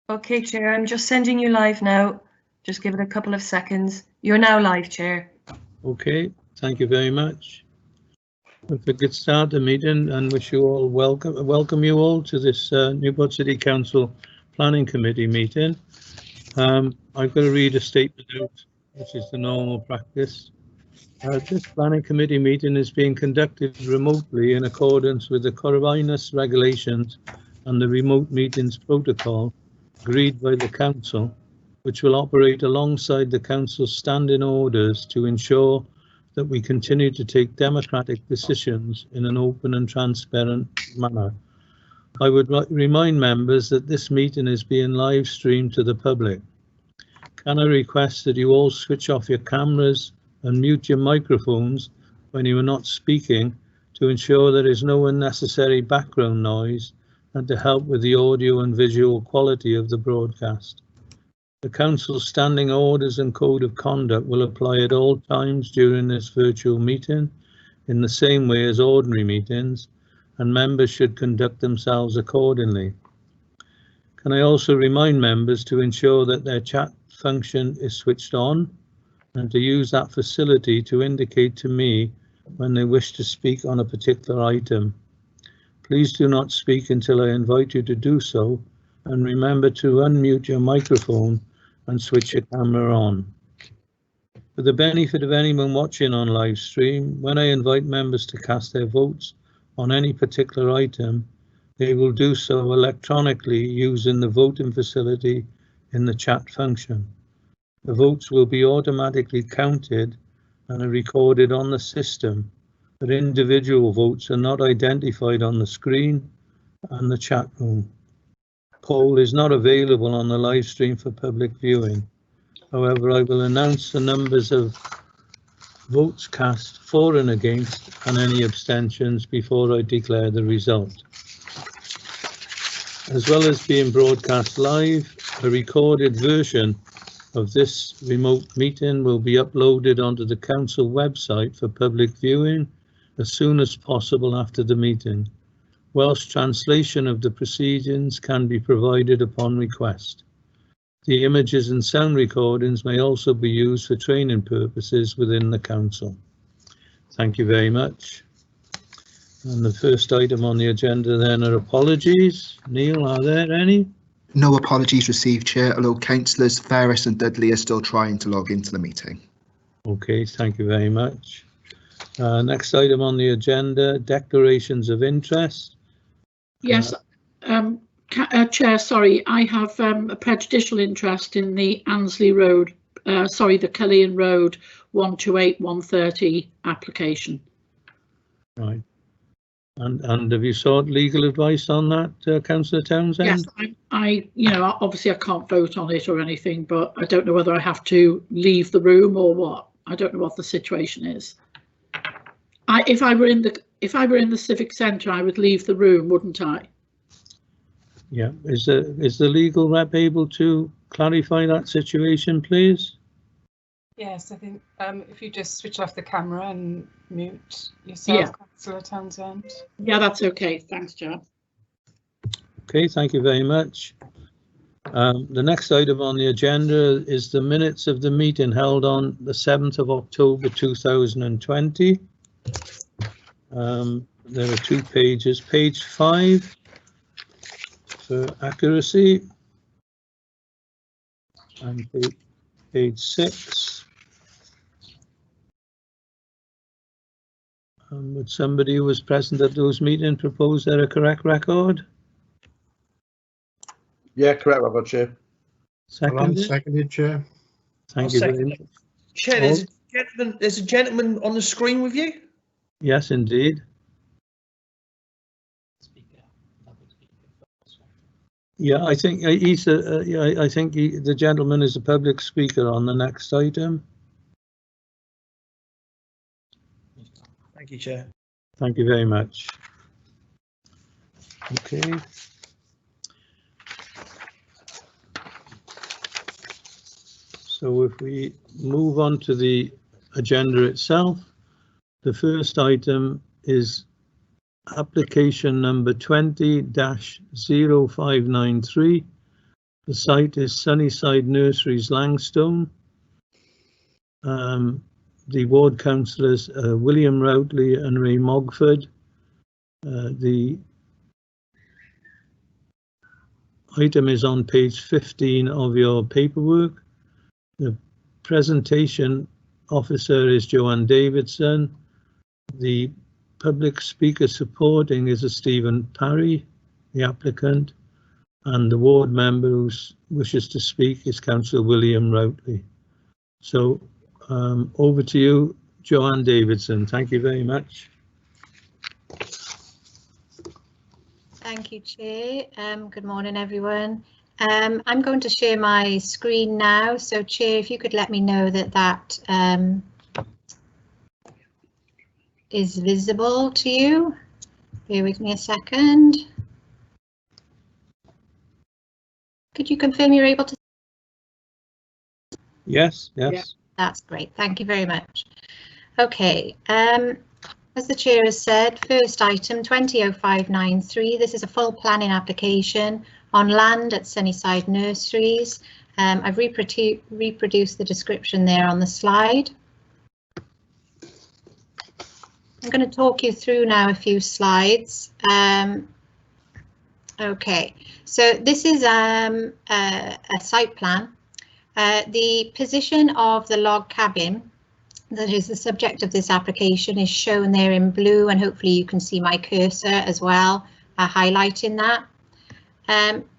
Okay, Chair, I'm just sending you live now. Just give it a couple of seconds. You're now live, Chair. Okay, thank you very much. If we could start the meeting and wish you all welcome you all to this Newport City Council Planning Committee meeting. I've got to read a statement out, which is the normal practice. This Planning Committee meeting is being conducted remotely in accordance with the coronavirus regulations and the remote meetings protocol agreed by the Council, which will operate alongside the Council's standing orders to ensure that we continue to take democratic decisions in an open and transparent manner. I would remind members that this meeting is being live streamed to the public. Can I request that you all switch off your cameras and mute your microphones when you are not speaking to ensure there is no unnecessary background noise and to help with the audio and visual quality of the broadcast. The Council's standing orders and code of conduct will apply at all times during this virtual meeting in the same way as ordinary meetings, and members should conduct themselves accordingly. Can I also remind members to ensure that their chat function is switched on and to use that facility to indicate to me when they wish to speak on a particular item. Please do not speak until I invite you to do so, and remember to unmute your microphone and switch your camera on. For the benefit of anyone watching on live stream, when I invite members to cast their votes on any particular item, they will do so electronically using the voting facility in the chat function. The votes will be automatically counted and are recorded on the system, but individual votes are not identified on the screen and the chat room. Poll is not available on the live stream for public viewing. However, I will announce the numbers of votes cast for and against and any abstentions before I declare the result. As well as being broadcast live, a recorded version of this remote meeting will be uploaded onto the Council website for public viewing as soon as possible after the meeting. Welsh translation of the proceedings can be provided upon request. The images and sound recordings may also be used for training purposes within the Council. Thank you very much. And the first item on the agenda then are apologies. Neil, are there any? No apologies received, Chair, although councillors Ferris and Dudley are still trying to log into the meeting. Okay, thank you very much. Next item on the agenda, declarations of interest. Yes, Chair, sorry, I have a prejudicial interest in the Annesley Road, the Cullion Road 128-130 application. Right. And have you sought legal advice on that, Councillor Townsend? Yes, obviously I can't vote on it or anything, but I don't know whether I have to leave the room or what. I don't know what the situation is. If I were in the civic centre, I would leave the room, wouldn't I? Yeah. Is the legal rep able to clarify that situation, please? Yes, I think if you just switch off the camera and mute yourself, yeah. Councillor Townsend. Yeah, that's okay. Thanks, Chair. Okay, thank you very much. The next item on the agenda is the minutes of the meeting held on the 7th of October 2020. There are 2 pages. Page 5 for accuracy, and page 6. Would somebody who was present at those meetings propose they're a correct record? Yeah, correct record, Chair. Seconded, Chair. Thank you very much. Chair, there's a gentleman on the screen with you? Yes, indeed. Yeah, I think he's I think the gentleman is a public speaker on the next item. Thank you, Chair. Thank you very much. Okay. So if we move on to the agenda itself, the first item is application number 20-0593 The site is Sunnyside Nurseries, Langstone. The ward councillors William Routley and Ray Mogford. The item is on page 15 of your paperwork. The presentation officer is Joanne Davidson. The public speaker supporting is a Stephen Parry, the applicant, and the ward member who wishes to speak is Councillor William Routley. So over to you, Joanne Davidson. Thank you very much. Thank you, Chair. Good morning, everyone. I'm going to share my screen now. So, Chair, if you could let me know that that is visible to you. Bear with me a second. Could you confirm you're able to? Yes, yes. Yeah. That's great. Thank you very much. Okay. As the Chair has said, first item 200593. This is a full planning application on land at Sunnyside Nurseries. I've reproduced the description there on the slide. I'm going to talk you through now a few slides. Okay, so this is a site plan. The position of the log cabin that is the subject of this application is shown there in blue, and hopefully you can see my cursor as well, highlighting that.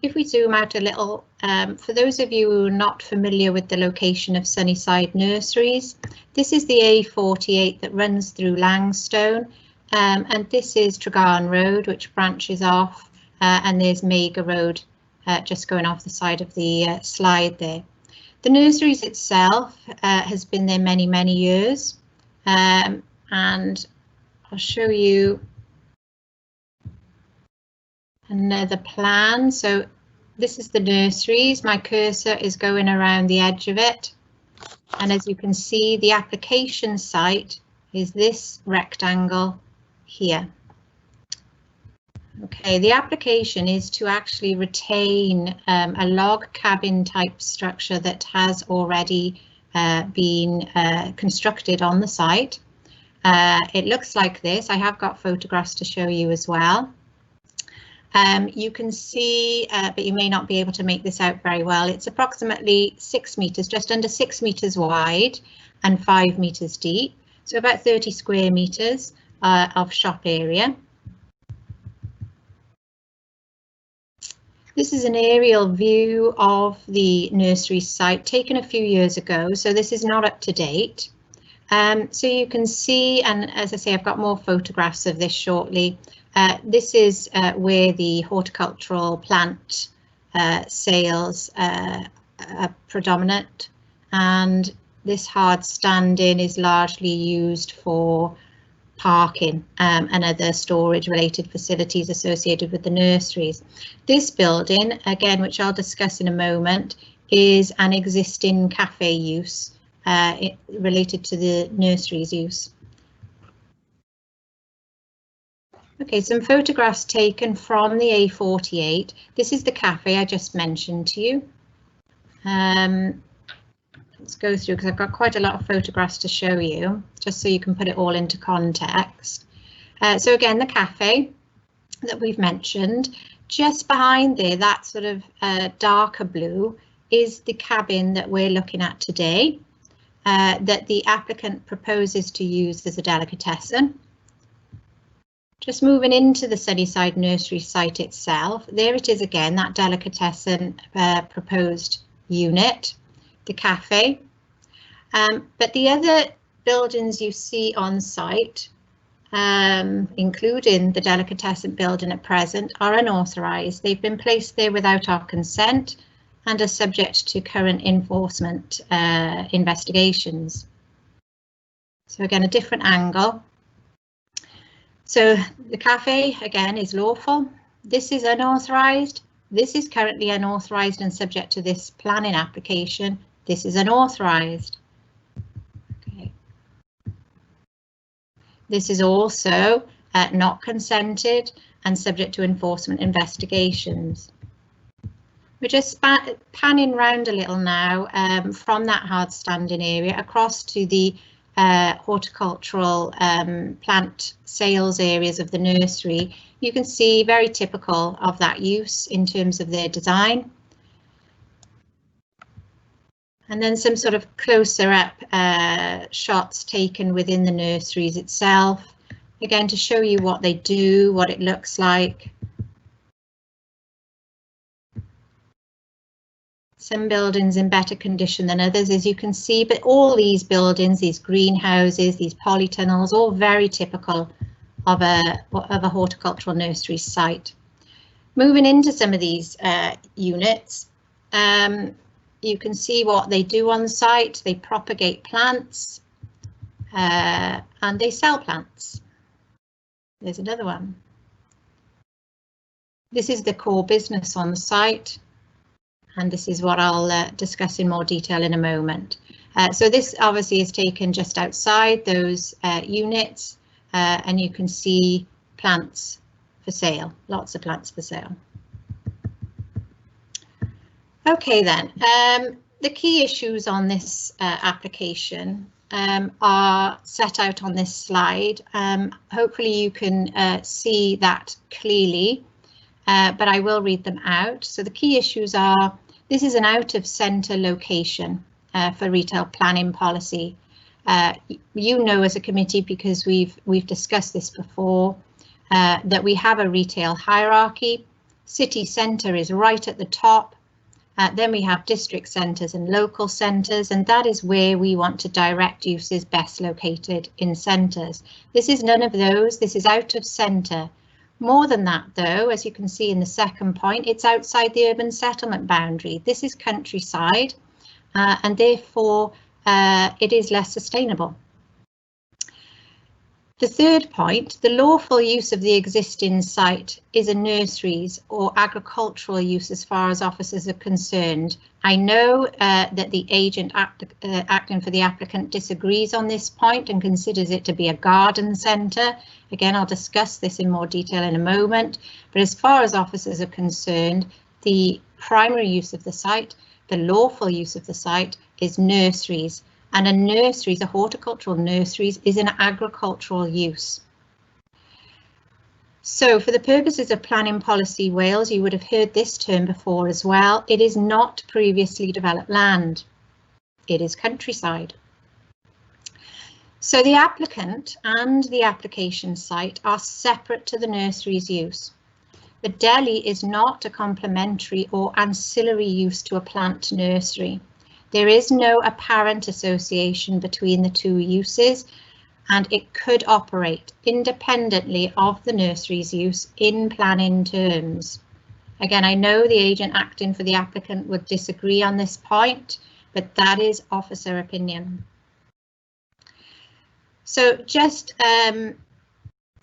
If we zoom out a little, for those of you who are not familiar with the location of Sunnyside Nurseries, this is the A48 that runs through Langstone, and this is Tregarn Road, which branches off, and there's Mega Road just going off the side of the slide there. The nurseries itself has been there many, many years, and I'll show you another plan. So this is the nurseries. My cursor is going around the edge of it, and as you can see, the application site is this rectangle here. Okay, the application is to actually retain a log cabin type structure that has already been constructed on the site. It looks like this. I have got photographs to show you as well. You can see, but you may not be able to make this out very well. It's approximately 6 meters, just under 6 meters wide and 5 meters deep. So about 30 square meters of shop area. This is an aerial view of the nursery site taken a few years ago, so this is not up to date. So you can see, and as I say, I've got more photographs of this shortly. This is where the horticultural plant sales are predominant, and this hard standing is largely used for parking and other storage related facilities associated with the nurseries. This building, again, which I'll discuss in a moment, is an existing cafe use related to the nurseries use. Okay, some photographs taken from the A48. This is the cafe I just mentioned to you. Let's go through, because I've got quite a lot of photographs to show you, just so you can put it all into context. So again, the cafe that we've mentioned, just behind there, that sort of darker blue, is the cabin that we're looking at today, that the applicant proposes to use as a delicatessen. Just moving into the Sunnyside Nursery site itself, there it is again, that delicatessen proposed unit, the cafe. But the other buildings you see on site, including the delicatessen building at present, are unauthorised. They've been placed there without our consent and are subject to current enforcement investigations. So again, a different angle. So the cafe again is lawful. This is unauthorised. This is currently unauthorised and subject to this planning application. This is unauthorised. Okay. This is also not consented and subject to enforcement investigations. We're just panning round a little now from that hard standing area across to the horticultural plant sales areas of the nursery. You can see very typical of that use in terms of their design. And then some sort of closer up shots taken within the nurseries itself, again to show you what they do, what it looks like. Some buildings in better condition than others, as you can see, but all these buildings, these greenhouses, these polytunnels, all very typical of a horticultural nursery site. Moving into some of these units, you can see what they do on site. They propagate plants and they sell plants. There's another one. This is the core business on the site. And this is what I'll discuss in more detail in a moment. So this obviously is taken just outside those units, and you can see plants for sale, lots of plants for sale. Okay then, the key issues on this application are set out on this slide. Hopefully you can see that clearly, but I will read them out. So the key issues are: this is an out-of-centre location for retail planning policy. You know, as a committee, because we've discussed this before, that we have a retail hierarchy. City centre is right at the top. Then we have district centres and local centres, and that is where we want to direct uses best located in centres. This is none of those. This is out of centre. More than that, though, as you can see in the second point, it's outside the urban settlement boundary. This is countryside, and therefore it is less sustainable. The third point, the lawful use of the existing site is a nurseries or agricultural use as far as officers are concerned. I know that the agent acting for the applicant disagrees on this point and considers it to be a garden centre. Again, I'll discuss this in more detail in a moment, but as far as officers are concerned, the primary use of the site, the lawful use of the site, is nurseries. And a nurseries, a horticultural nurseries, is an agricultural use. So for the purposes of Planning Policy Wales, you would have heard this term before as well. It is not previously developed land. It is countryside. So the applicant and the application site are separate to the nursery's use. The deli is not a complementary or ancillary use to a plant nursery. There is no apparent association between the two uses, and it could operate independently of the nursery's use in planning terms. Again, I know the agent acting for the applicant would disagree on this point, but that is officer opinion. So just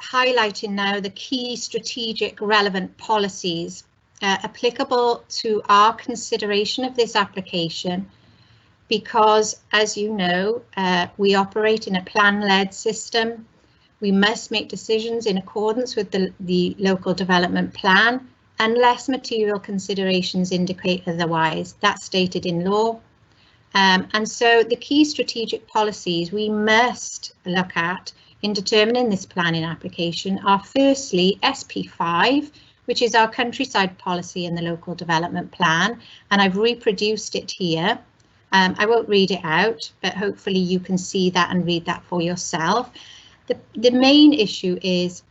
highlighting now the key strategic relevant policies applicable to our consideration of this application, because, as you know, we operate in a plan-led system. We must make decisions in accordance with the local development plan unless material considerations indicate otherwise. That's stated in law. And so the key strategic policies we must look at in determining this planning application are firstly SP5, which is our countryside policy in the local development plan, and I've reproduced it here. I won't read it out, but hopefully you can see that and read that for yourself. The main issue is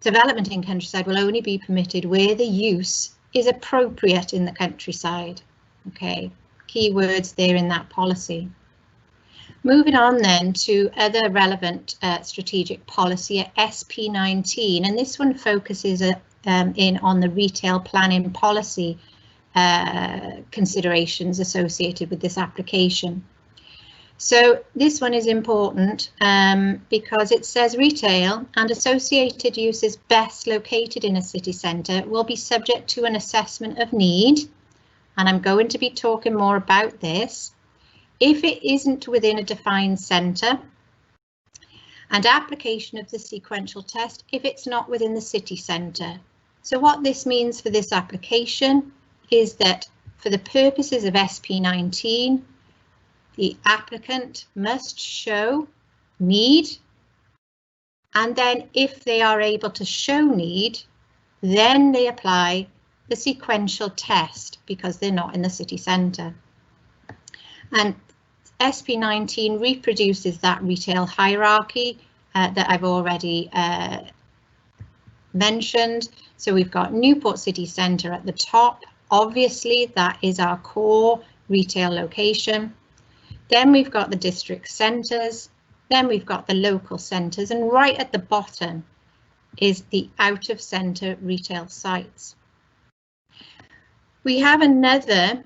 development in countryside will only be permitted where the use is appropriate in the countryside. Okay, key words there in that policy. Moving on then to other relevant strategic policy at SP19, and this one focuses in on the retail planning policy considerations associated with this application. So this one is important because it says retail and associated uses best located in a city centre will be subject to an assessment of need, and I'm going to be talking more about this, if it isn't within a defined centre, and application of the sequential test if it's not within the city centre. So what this means for this application is that for the purposes of SP19, the applicant must show need, and then if they are able to show need, then they apply the sequential test because they're not in the city centre. And SP19 reproduces that retail hierarchy that I've already mentioned. So we've got Newport city centre at the top. Obviously, that is our core retail location. Then we've got the district centres. Then we've got the local centres, and right at the bottom is the out of centre retail sites. We have another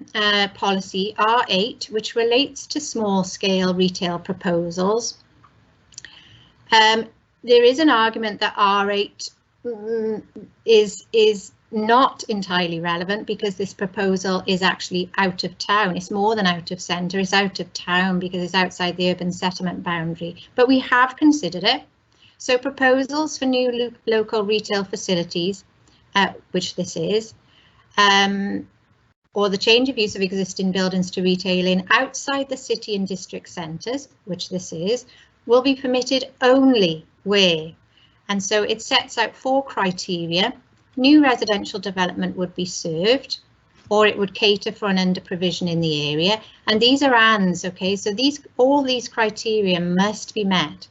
policy, R8, which relates to small scale retail proposals. There is an argument that R8 is not entirely relevant because this proposal is actually out of town. It's more than out of centre, it's out of town because it's outside the urban settlement boundary, but we have considered it. So proposals for new local retail facilities, which this is, or the change of use of existing buildings to retailing outside the city and district centres, which this is, will be permitted only where. And so it sets out 4 criteria. New residential development would be served, or it would cater for an under provision in the area. And these are ands, okay, so all these criteria must be met.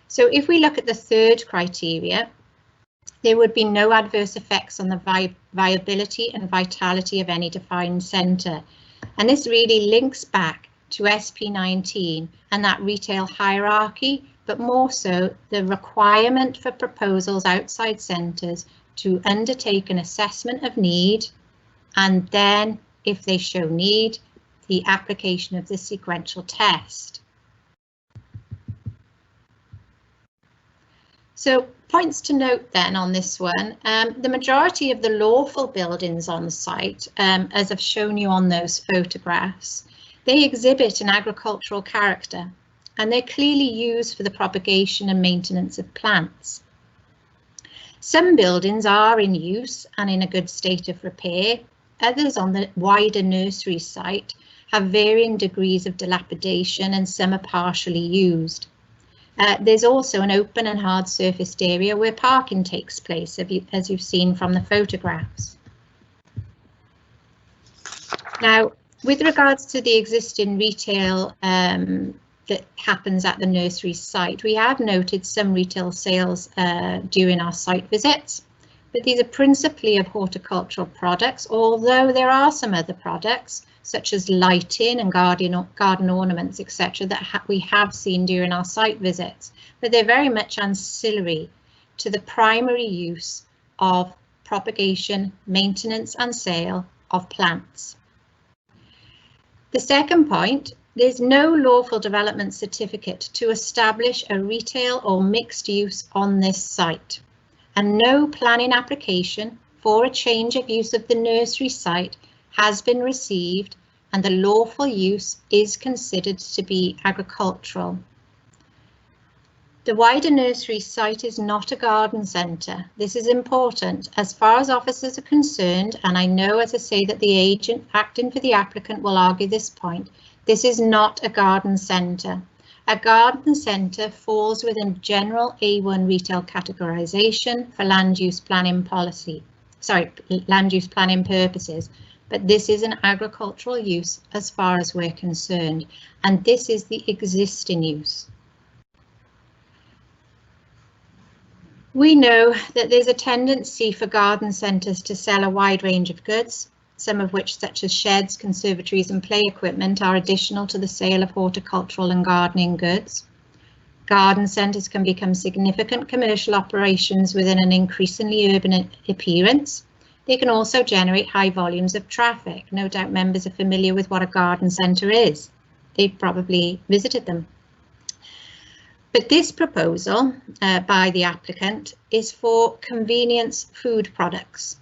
So if we look at the 3rd criteria, there would be no adverse effects on the viability and vitality of any defined centre. And this really links back to SP19 and that retail hierarchy, but more so the requirement for proposals outside centres to undertake an assessment of need, and then if they show need, the application of the sequential test. So points to note then on this one, the majority of the lawful buildings on the site, as I've shown you on those photographs, they exhibit an agricultural character and they're clearly used for the propagation and maintenance of plants. Some buildings are in use and in a good state of repair. Others on the wider nursery site have varying degrees of dilapidation and some are partially used. There's also an open and hard surfaced area where parking takes place, as you've seen from the photographs. Now, with regards to the existing retail that happens at the nursery site, we have noted some retail sales during our site visits, but these are principally of horticultural products, although there are some other products such as lighting and garden ornaments, etc., that we have seen during our site visits, but they're very much ancillary to the primary use of propagation, maintenance and sale of plants. The second point, there's no lawful development certificate to establish a retail or mixed use on this site, and no planning application for a change of use of the nursery site has been received, and the lawful use is considered to be agricultural. The wider nursery site is not a garden centre. This is important as far as officers are concerned, and I know, as I say, that the agent acting for the applicant will argue this point. This is not a garden centre. A garden centre falls within general A1 retail categorisation for land use planning purposes, but this is an agricultural use as far as we're concerned, and this is the existing use. We know that there's a tendency for garden centres to sell a wide range of goods, some of which, such as sheds, conservatories and play equipment, are additional to the sale of horticultural and gardening goods. Garden centres can become significant commercial operations within an increasingly urban appearance. They can also generate high volumes of traffic. No doubt members are familiar with what a garden centre is. They've probably visited them. But this proposal by the applicant is for convenience food products,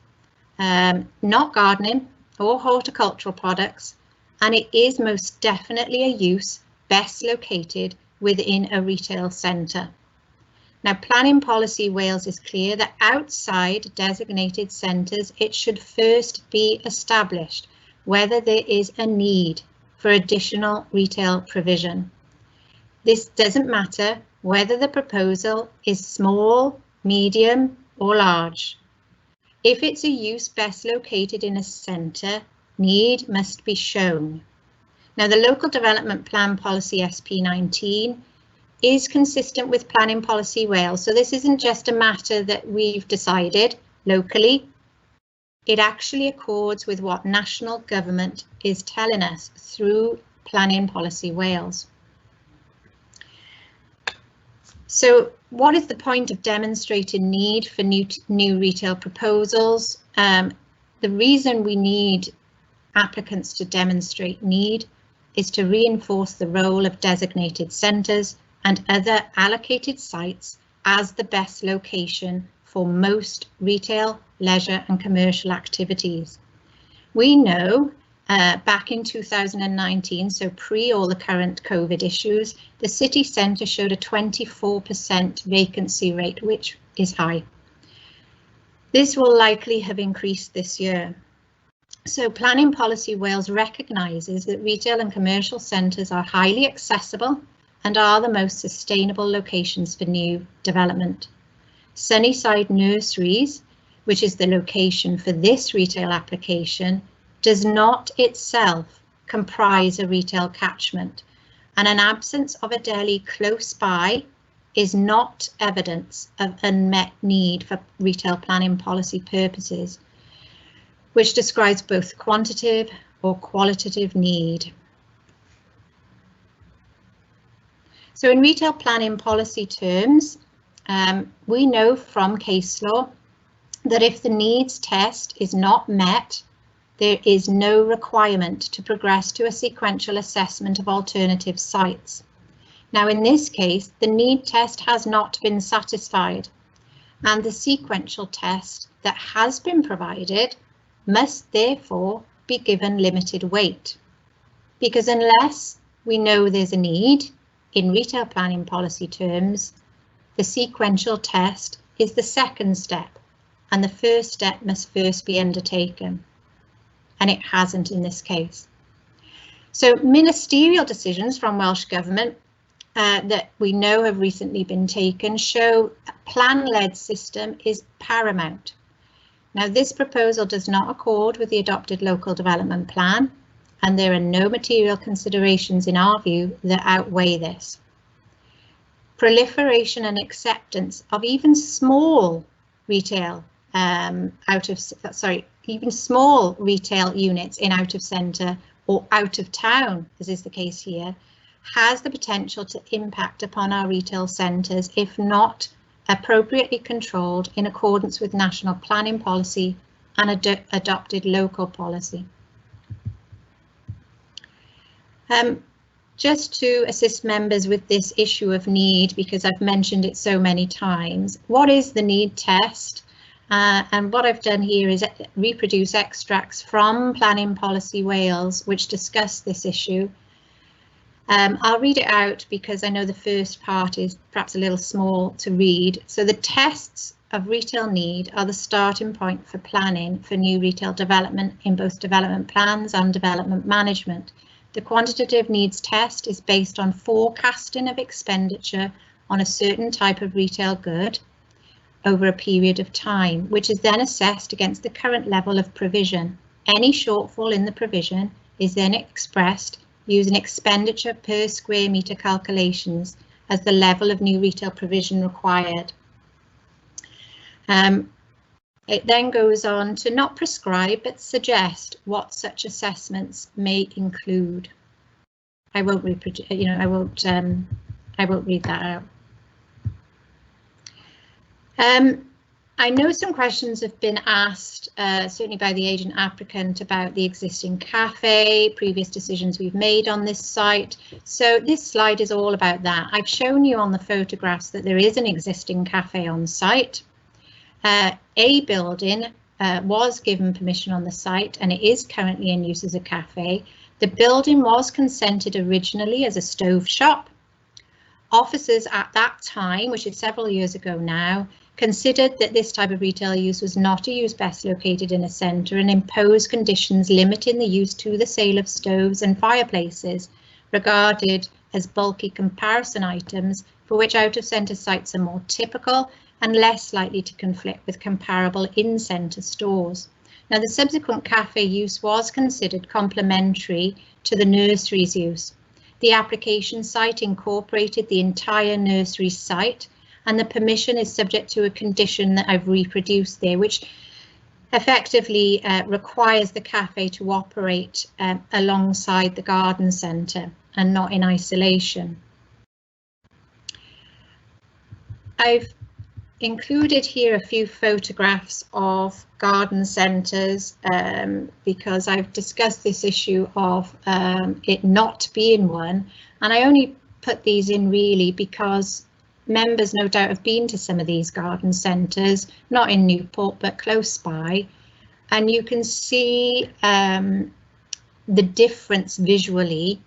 not gardening or horticultural products, and it is most definitely a use best located within a retail centre. Now, Planning Policy Wales is clear that outside designated centres, it should first be established whether there is a need for additional retail provision. This doesn't matter whether the proposal is small, medium or large. If it's a use best located in a centre, need must be shown. Now, the Local Development Plan Policy SP19 is consistent with Planning Policy Wales, so this isn't just a matter that we've decided locally. It actually accords with what national government is telling us through Planning Policy Wales. So what is the point of demonstrating need for new retail proposals? The reason we need applicants to demonstrate need is to reinforce the role of designated centres and other allocated sites as the best location for most retail, leisure and commercial activities. We know back in 2019, so pre all the current COVID issues, the city centre showed a 24% vacancy rate, which is high. This will likely have increased this year. So Planning Policy Wales recognises that retail and commercial centres are highly accessible and are the most sustainable locations for new development. Sunnyside Nurseries, which is the location for this retail application, does not itself comprise a retail catchment, and an absence of a deli close by is not evidence of unmet need for retail planning policy purposes, which describes both quantitative or qualitative need. So in retail planning policy terms, we know from case law that if the needs test is not met, there is no requirement to progress to a sequential assessment of alternative sites. Now, in this case, the need test has not been satisfied, and the sequential test that has been provided must therefore be given limited weight, because unless we know there's a need, in retail planning policy terms, the sequential test is the second step, and the first step must first be undertaken. And it hasn't in this case. So ministerial decisions from Welsh Government that we know have recently been taken show a plan-led system is paramount. Now, this proposal does not accord with the adopted local development plan, and there are no material considerations in our view that outweigh this. Proliferation and acceptance of even small retail even small retail units in out of centre or out of town, as is the case here, has the potential to impact upon our retail centres if not appropriately controlled in accordance with national planning policy and adopted local policy. Just to assist members with this issue of need, because I've mentioned it so many times, what is the need test? And what I've done here is reproduce extracts from Planning Policy Wales, which discuss this issue. I'll read it out because I know the first part is perhaps a little small to read. So the tests of retail need are the starting point for planning for new retail development in both development plans and development management. The quantitative needs test is based on forecasting of expenditure on a certain type of retail good over a period of time, which is then assessed against the current level of provision. Any shortfall in the provision is then expressed using expenditure per square metre calculations as the level of new retail provision required. It then goes on to not prescribe but suggest what such assessments may include. I won't reproduce, I won't read that out. I know some questions have been asked, certainly by the agent applicant, about the existing cafe, previous decisions we've made on this site. So this slide is all about that. I've shown you on the photographs that there is an existing cafe on site. A building was given permission on the site and it is currently in use as a cafe. The building was consented originally as a stove shop. Officers at that time, which is several years ago now, considered that this type of retail use was not a use best located in a centre and imposed conditions limiting the use to the sale of stoves and fireplaces regarded as bulky comparison items for which out-of-centre sites are more typical and less likely to conflict with comparable in-centre stores. Now, the subsequent cafe use was considered complementary to the nursery's use. The application site incorporated the entire nursery site, and the permission is subject to a condition that I've reproduced there, which effectively requires the cafe to operate alongside the garden centre and not in isolation. I've included here a few photographs of garden centres because I've discussed this issue of it not being one, and I only put these in really because members no doubt have been to some of these garden centres, not in Newport but close by, and you can see the difference visually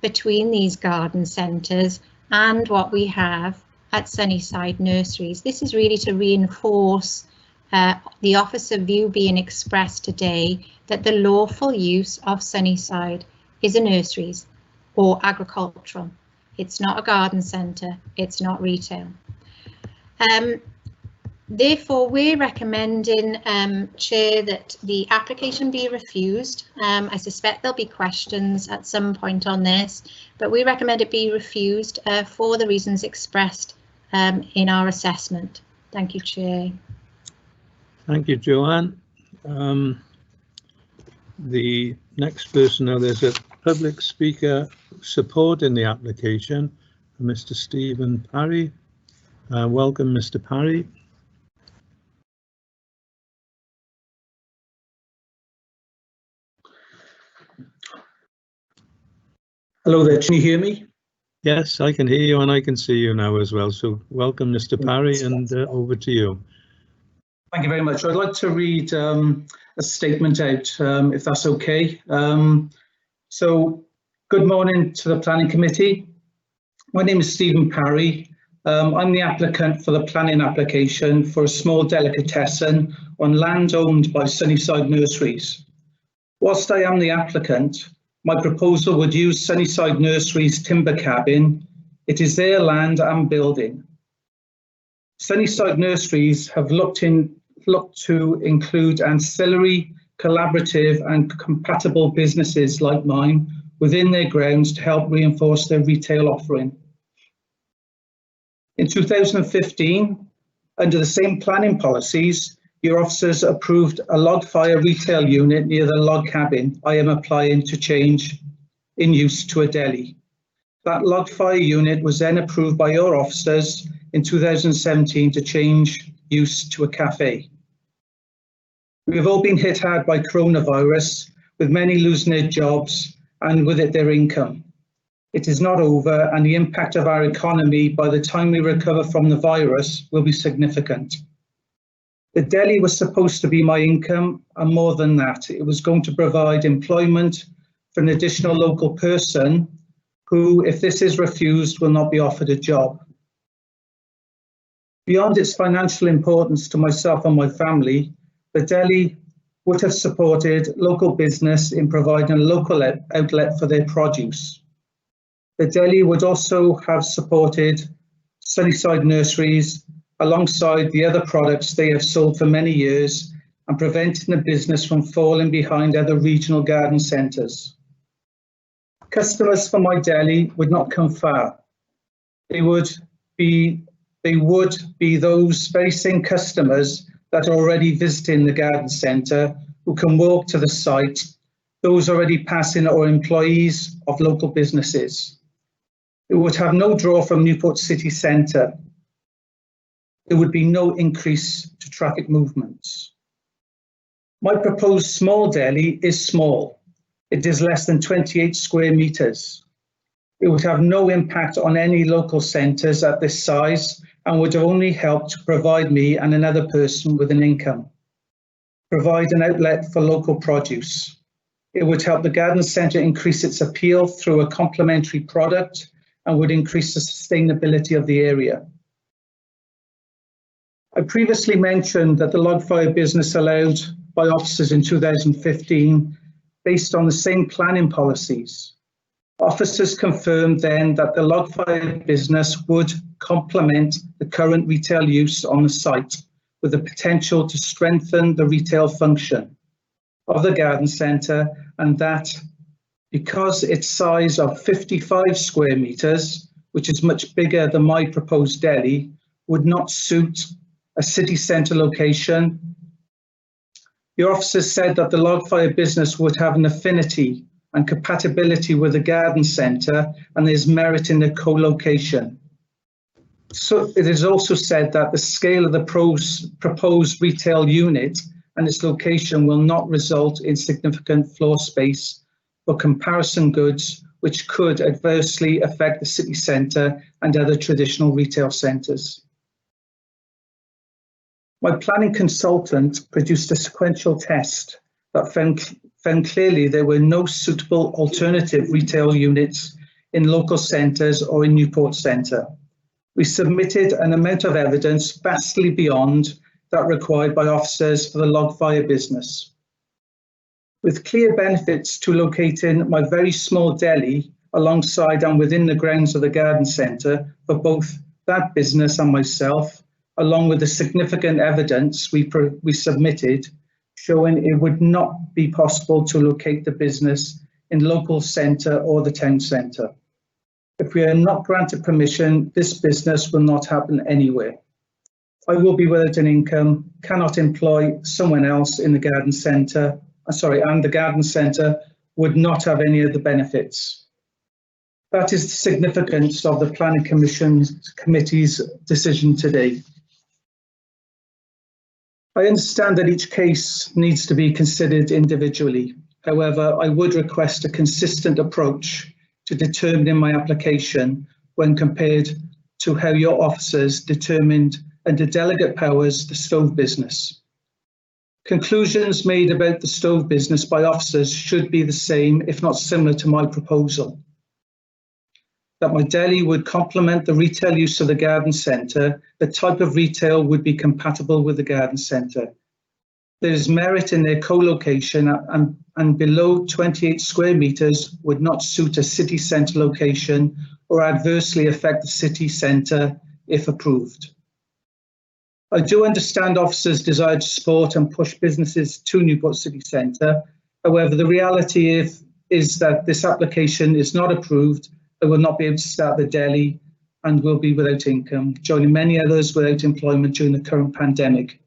between these garden centres and what we have at Sunnyside Nurseries. This is really to reinforce the officer view being expressed today that the lawful use of Sunnyside is a nurseries or agricultural. It's not a garden centre, it's not retail. Therefore, we're recommending, Chair, that the application be refused. I suspect there'll be questions at some point on this, but we recommend it be refused for the reasons expressed in our assessment. Thank you, Chair. Thank you, Joanne. The next person, now there's a public speaker supporting the application, Mr. Stephen Parry. Welcome, Mr. Parry. Hello there, can you hear me? Yes, I can hear you and I can see you now as well. So welcome, Mr. Parry, and over to you. Thank you very much. I'd like to read a statement out, if that's okay. So, good morning to the Planning Committee. My name is Stephen Parry. I'm the applicant for the planning application for a small delicatessen on land owned by Sunnyside Nurseries. Whilst I am the applicant, my proposal would use Sunnyside Nurseries timber cabin. It is their land and building. Sunnyside Nurseries have looked to include ancillary, collaborative and compatible businesses like mine within their grounds to help reinforce their retail offering. In 2015, under the same planning policies, your officers approved a log fire retail unit near the log cabin I am applying to change in use to a deli. That log fire unit was then approved by your officers in 2017 to change use to a cafe. We have all been hit hard by coronavirus, with many losing their jobs and with it their income. It is not over, and the impact of our economy by the time we recover from the virus will be significant. The deli was supposed to be my income, and more than that, it was going to provide employment for an additional local person who, if this is refused, will not be offered a job. Beyond its financial importance to myself and my family, the deli would have supported local business in providing a local outlet for their produce. The deli would also have supported Sunnyside Nurseries alongside the other products they have sold for many years and preventing the business from falling behind other regional garden centres. Customers for my deli would not come far. They would be those very same customers that are already visiting the garden centre who can walk to the site, those already passing or employees of local businesses. It would have no draw from Newport city centre. There would be no increase to traffic movements. My proposed small deli is small. It is less than 28 square metres. It would have no impact on any local centres at this size and would only help to provide me and another person with an income. Provide an outlet for local produce. It would help the garden centre increase its appeal through a complementary product and would increase the sustainability of the area. I previously mentioned that the log fire business allowed by officers in 2015 based on the same planning policies. Officers confirmed then that the log fire business would complement the current retail use on the site with the potential to strengthen the retail function of the garden centre, and that because its size of 55 square metres, which is much bigger than my proposed deli, would not suit a city centre location. Your officers said that the log fire business would have an affinity and compatibility with the garden centre, and there's merit in the co-location. So it is also said that the scale of the proposed retail unit and its location will not result in significant floor space for comparison goods, which could adversely affect the city centre and other traditional retail centres. My planning consultant produced a sequential test that found clearly there were no suitable alternative retail units in local centres or in Newport Centre. We submitted an amount of evidence vastly beyond that required by officers for the log fire business. With clear benefits to locating my very small deli alongside and within the grounds of the garden centre for both that business and myself, along with the significant evidence we submitted showing it would not be possible to locate the business in local centre or the town centre. If we are not granted permission, this business will not happen anywhere. I will be without an income, cannot employ someone else in the garden centre, and the garden centre would not have any of the benefits. That is the significance of the Planning Committee's decision today. I understand that each case needs to be considered individually. However, I would request a consistent approach to determining my application when compared to how your officers determined under delegate powers the stove business. Conclusions made about the stove business by officers should be the same, if not similar, to my proposal. That my deli would complement the retail use of the garden centre, the type of retail would be compatible with the garden centre. There is merit in their co-location and below 28 square metres would not suit a city centre location or adversely affect the city centre if approved. I do understand officers' desire to support and push businesses to Newport City Centre. However, the reality is that this application is not approved. I will not be able to start the deli and will be without income, joining many others without employment during the current pandemic.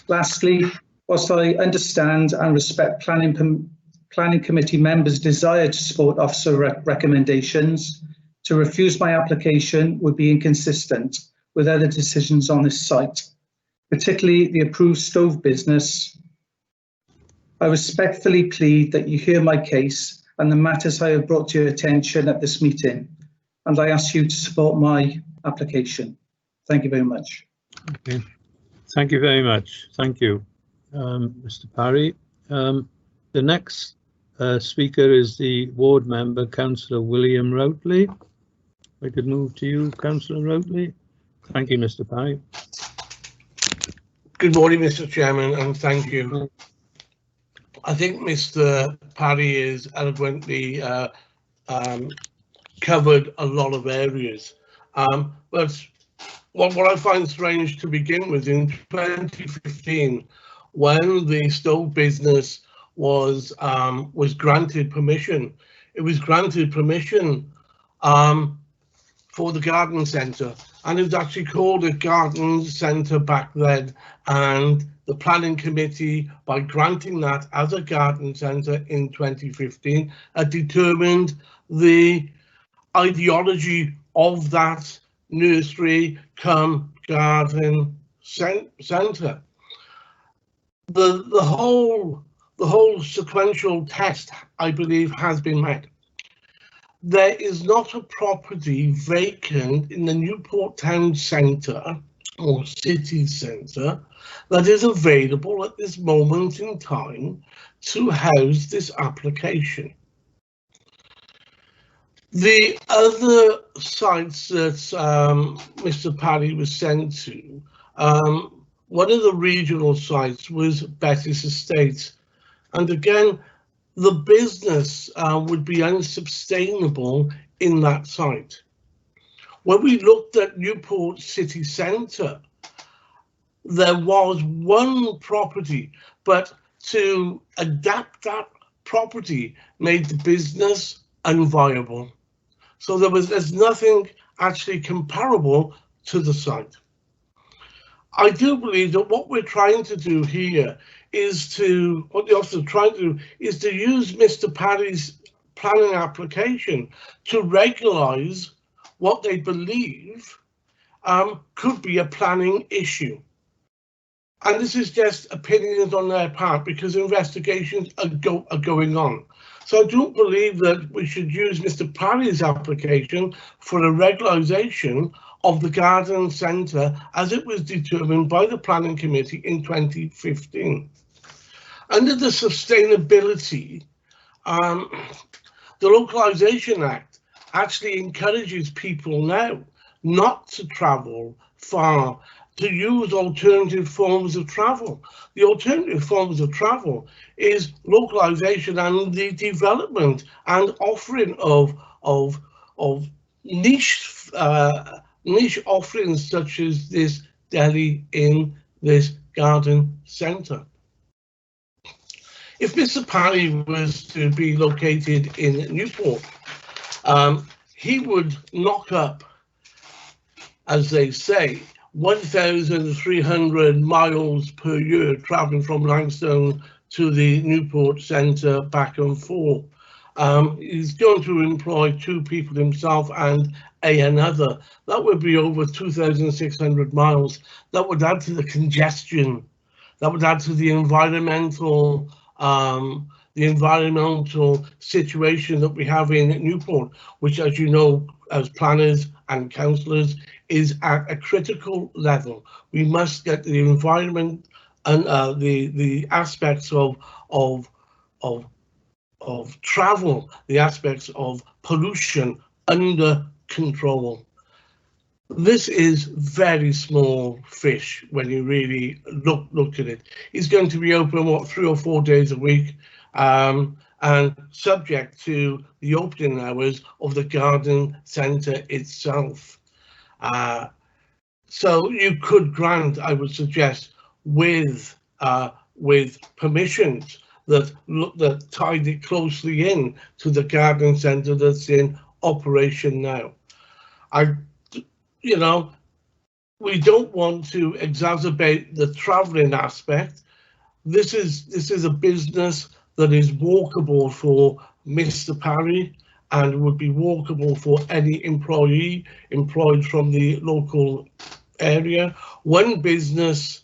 Lastly, whilst I understand and respect Planning Committee members' desire to support officer recommendations, to refuse my application would be inconsistent with other decisions on this site, particularly the approved stove business. I respectfully plead that you hear my case and the matters I have brought to your attention at this meeting, and I ask you to support my application. Thank you very much. Okay. Thank you very much. Thank you, Mr. Parry. The next speaker is the ward member, Councillor William Routley. I could move to you, Councillor Routley. Thank you, Mr. Parry. Good morning, Mr. Chairman, and thank you. I think Mr. Parry has eloquently covered a lot of areas, but what I find strange to begin with, in 2015, when the stove business was granted permission, it was granted permission for the garden centre, and it was actually called a garden centre back then, and the planning committee, by granting that as a garden centre in 2015, determined the ideology of that nursery cum garden centre. The whole sequential test, I believe, has been met. There is not a property vacant in the Newport town centre or city centre that is available at this moment in time to house this application. The other sites that Mr. Parry was sent to, one of the regional sites was Betty's Estate. And again, the business would be unsustainable in that site. When we looked at Newport city centre, there was one property, but to adapt that property made the business unviable. So there's nothing actually comparable to the site. I do believe that what we're trying to do here is what the officer is trying to do is to use Mr. Parry's planning application to regularize what they believe could be a planning issue. And this is just opinions on their part because investigations are going on. So I don't believe that we should use Mr. Parry's application for a regularisation of the garden centre as it was determined by the Planning Committee in 2015. Under the Sustainability, the Localisation Act actually encourages people now not to travel far, to use alternative forms of travel. The alternative forms of travel is localization and the development and offering of niche offerings such as this deli in this garden centre. If Mr. Parry was to be located in Newport, he would knock up, as they say, 1,300 miles per year travelling from Langstone to the Newport centre back and forth. He's going to employ 2 people himself and another. That would be over 2,600 miles. That would add to the congestion. That would add to the environmental situation that we have in Newport, which, as you know, as planners and councillors, is at a critical level. We must get the environment and the aspects of travel, the aspects of pollution under control. This is very small fish when you really look at it. It's going to be open 3 or 4 days a week, and subject to the opening hours of the garden centre itself. So you could grant, I would suggest, with permissions that tied it closely in to the garden centre that's in operation now. We don't want to exacerbate the travelling aspect. This is a business that is walkable for Mr. Parry and would be walkable for any employee employed from the local area. One business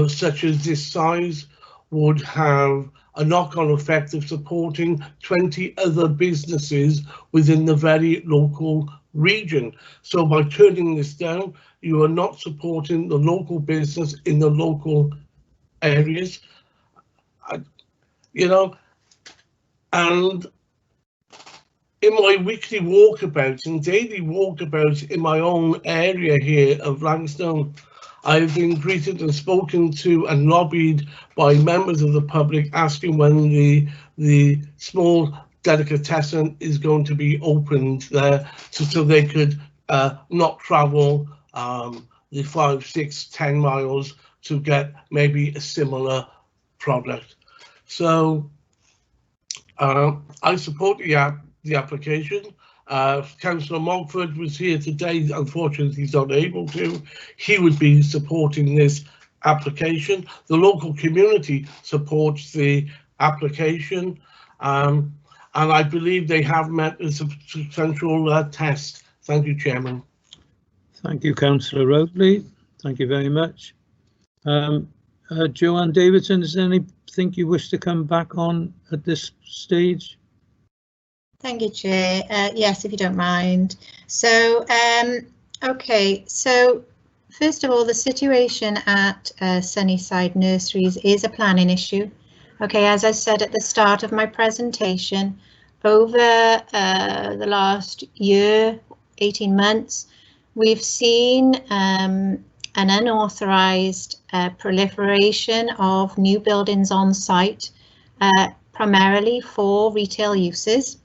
such as this size would have a knock-on effect of supporting 20 other businesses within the very local region. So by turning this down, you are not supporting the local business in the local areas, and in my weekly walkabouts and daily walkabouts in my own area here of Langstone, I've been greeted and spoken to and lobbied by members of the public asking when the small delicatessen is going to be opened there, so they could not travel the 5, 6, 10 miles to get maybe a similar product. So I support the application. Councillor Mogford was here today. Unfortunately, he's not able to. He would be supporting this application. The local community supports the application, and I believe they have met a substantial test. Thank you, Chairman. Thank you, Councillor Roadley. Thank you very much. Joanne Davidson, is there anything you wish to come back on at this stage? Thank you, Chair. Yes, if you don't mind. So, okay, so first of all, the situation at Sunnyside Nurseries is a planning issue. Okay, as I said at the start of my presentation, over the last year, 18 months, we've seen an unauthorised proliferation of new buildings on site, primarily for retail uses.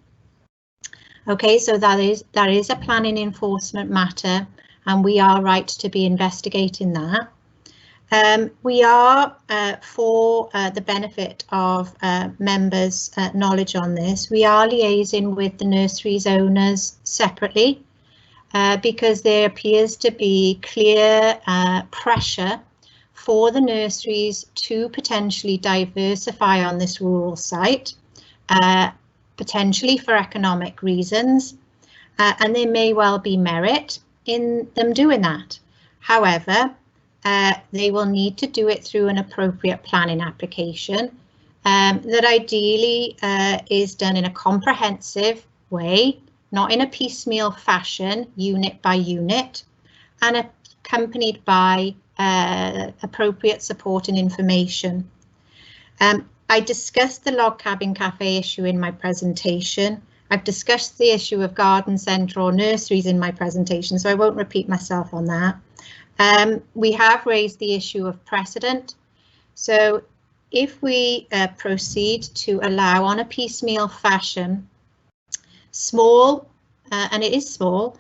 Okay, so that is a planning enforcement matter, and we are right to be investigating that. We are, for the benefit of members' knowledge on this, we are liaising with the nurseries owners separately because there appears to be clear pressure for the nurseries to potentially diversify on this rural site, potentially for economic reasons, and there may well be merit in them doing that. However, they will need to do it through an appropriate planning application that ideally is done in a comprehensive way, not in a piecemeal fashion, unit by unit, and accompanied by appropriate support and information. I discussed the log cabin cafe issue in my presentation. I've discussed the issue of garden centre or nurseries in my presentation, so I won't repeat myself on that. We have raised the issue of precedent. So if we proceed to allow on a piecemeal fashion small, and it is small,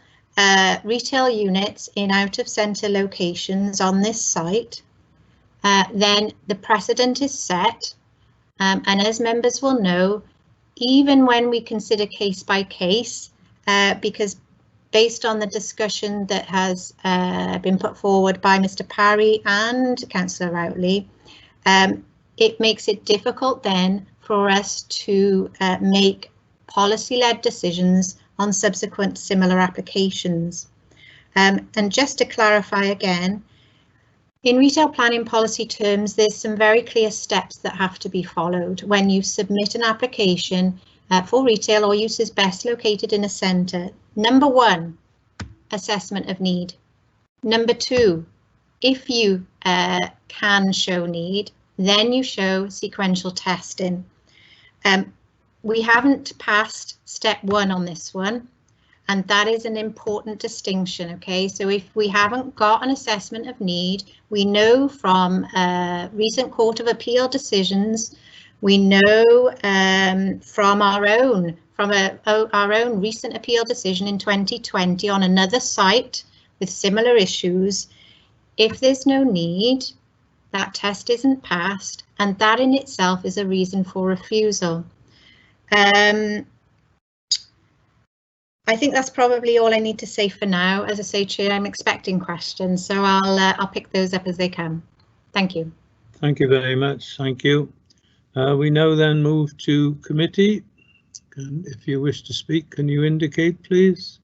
retail units in out of centre locations on this site, then the precedent is set. And as members will know, even when we consider case by case, because based on the discussion that has been put forward by Mr. Parry and Councillor Routley, it makes it difficult then for us to make policy-led decisions on subsequent similar applications. And just to clarify again, in retail planning policy terms, there's some very clear steps that have to be followed when you submit an application for retail or uses best located in a centre. Number one, assessment of need. Number two, if you can show need, then you show sequential testing. We haven't passed step one on this one, and that is an important distinction. Okay, so if we haven't got an assessment of need, we know from recent Court of Appeal decisions, we know from our own recent appeal decision in 2020 on another site with similar issues, if there's no need, that test isn't passed, and that in itself is a reason for refusal. I think that's probably all I need to say for now. As I say, Chair, I'm expecting questions, so I'll pick those up as they come. Thank you. Thank you very much. Thank you. We now then move to committee. If you wish to speak, can you indicate, please?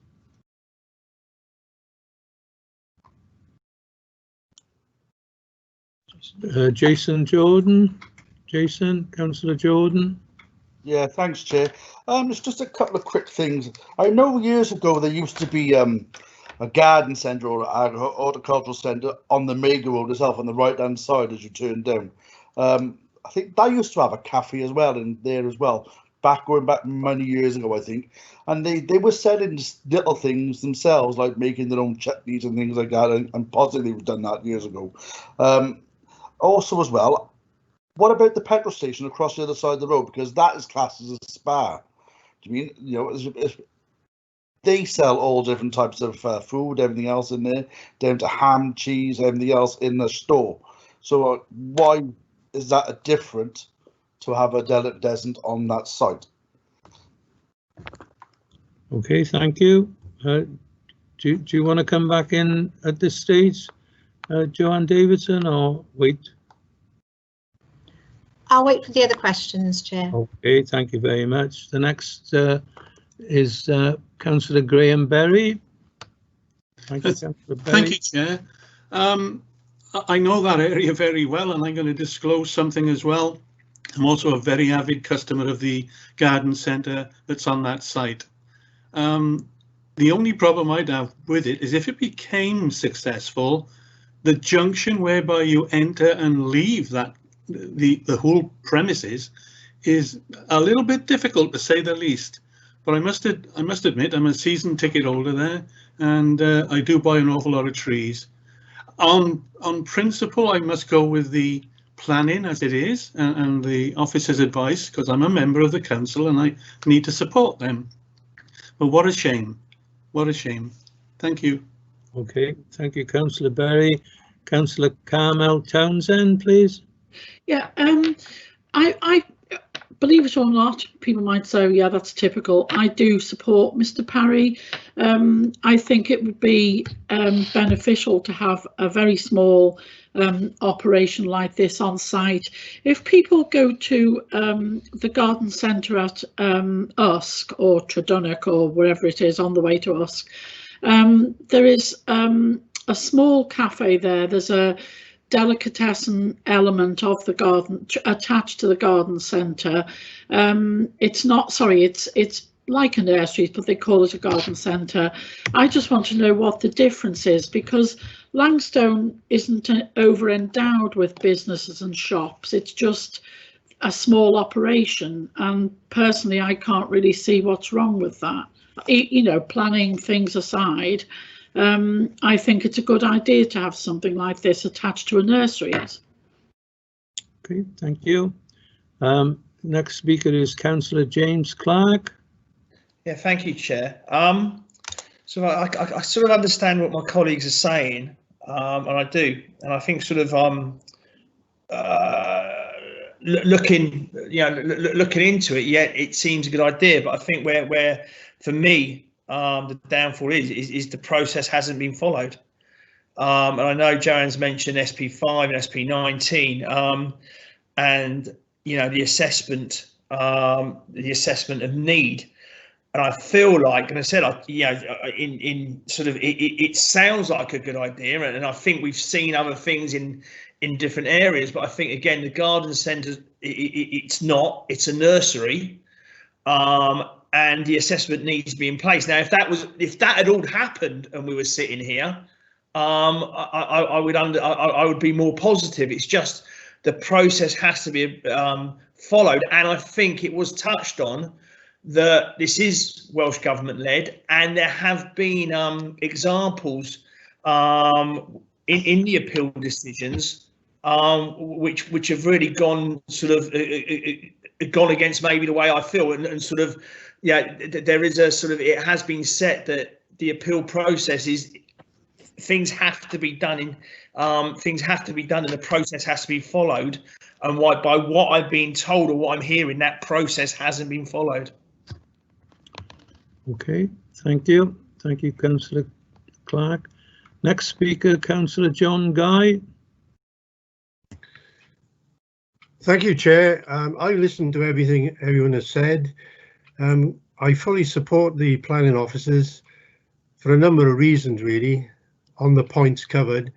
Jason Jordan. Jason, Councillor Jordan. Yeah, thanks, Chair. It's just a couple of quick things. I know years ago there used to be a garden centre or an horticultural centre on the Mega Road itself on the right-hand side as you turn down. I think they used to have a cafe as well in there as well, going back many years ago, I think. And they were selling little things themselves, like making their own chutneys and things like that, and possibly they've done that years ago. Also as well, what about the petrol station across the other side of the road? Because that is classed as a spa. Do you mean, you know, they sell all different types of food, everything else in there, down to ham, cheese, everything else in the store. So why is that different to have a delicatessen on that site? Okay, thank you. Do you want to come back in at this stage, Joanne Davidson, or wait? I'll wait for the other questions, Chair. Okay, thank you very much. The next is Councillor Graham Berry. Thank you, Councillor Berry. Thank you, Chair. I know that area very well, and I'm going to disclose something as well. I'm also a very avid customer of the garden centre that's on that site. The only problem I'd have with it is if it became successful, the junction whereby you enter and leave that the whole premises is a little bit difficult, to say the least. But I must admit, I'm a season ticket holder there, and I do buy an awful lot of trees. On principle, I must go with the planning as it is and the officer's advice, because I'm a member of the council and I need to support them. But what a shame. What a shame. Thank you. Okay, thank you, Councillor Berry. Councillor Carmel Townsend, please. Yeah, I believe it or not, people might say, yeah, that's typical. I do support Mr. Parry. I think it would be beneficial to have a very small operation like this on site. If people go to the garden centre at Usk or Tredunnock or wherever it is on the way to Usk, there is a small cafe there. There's a delicatessen element of the garden attached to the garden centre. It's not, sorry, it's like a nursery, but they call it a garden centre. I just want to know what the difference is, because Langstone isn't over endowed with businesses and shops. It's just a small operation, and personally I can't really see what's wrong with that. You know, planning things aside, I think it's a good idea to have something like this attached to a nursery. Okay, thank you. Next speaker is Councillor James Clark. Yeah, thank you, Chair. So I sort of understand what my colleagues are saying, and I do, and I think sort of looking into it, yeah, it seems a good idea. But I think where for me the downfall is the process hasn't been followed. And I know Joanne's mentioned SP5 and SP19, and you know, the assessment of need. And I feel like, and I said, you know, in sort of, it sounds like a good idea, and I think we've seen other things in different areas. But I think again, the garden centre, it's not, it's a nursery, and the assessment needs to be in place. Now, if that had all happened and we were sitting here, I would be more positive. It's just the process has to be followed, and I think it was touched on that this is Welsh Government led, and there have been examples in the appeal decisions which have really gone sort of gone against maybe the way I feel, and sort of, yeah, there is a sort of, it has been set that the appeal process is, things have to be done in and the process has to be followed, and by what I've been told or what I'm hearing, that process hasn't been followed. Okay, thank you. Thank you, Councillor Clark. Next speaker, Councillor John Guy. Thank you, Chair. I listened to everything everyone has said. I fully support the planning officers for a number of reasons, really, on the points covered.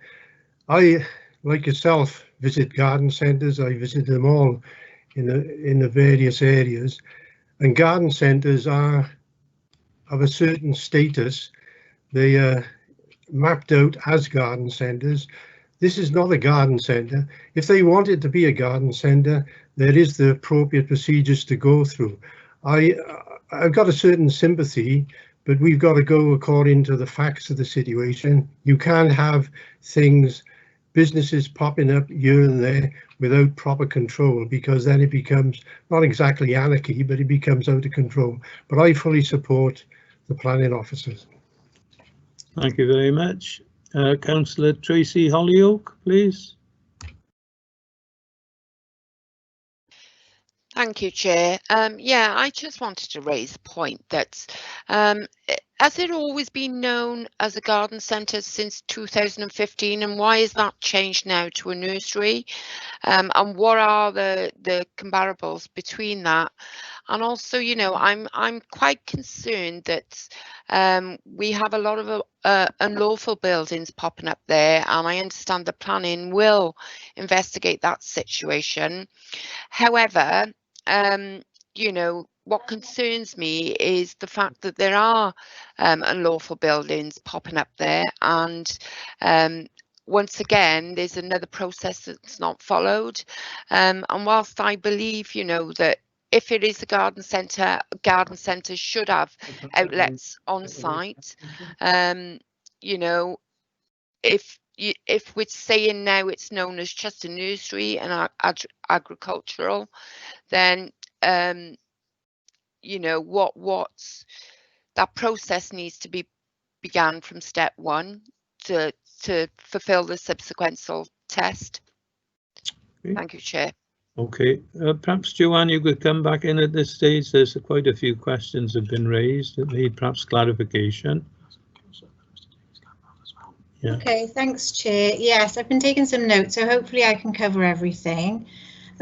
I, like yourself, visit garden centres. I visit them all in the various areas, and garden centres are of a certain status. They are mapped out as garden centres. This is not a garden centre. If they wanted to be a garden centre, there is the appropriate procedures to go through. I've got a certain sympathy, but we've got to go according to the facts of the situation. You can't have things, businesses popping up here and there without proper control, because then it becomes not exactly anarchy, but it becomes out of control. But I fully support the planning officers. Thank you very much. Councillor Tracy Hollyoak, please. Thank you, Chair. Yeah, I just wanted to raise a point that has it always been known as a garden centre since 2015, and why has that changed now to a nursery? And what are the comparables between that? And also, you know, I'm quite concerned that we have a lot of unlawful buildings popping up there, and I understand the planning will investigate that situation. However, you know, what concerns me is the fact that there are unlawful buildings popping up there, and once again, there's another process that's not followed. And whilst I believe, you know, that if it is a garden centre should have outlets on site. You know, if we're saying now it's known as just a nursery and agricultural, then you know what's that process needs to be began from step one to fulfil the subsequent test. Okay. Thank you, Chair. Okay, perhaps Joanne, you could come back in at this stage. There's quite a few questions have been raised that need perhaps clarification. Yeah. Okay, thanks, Chair. Yes, I've been taking some notes, so hopefully I can cover everything.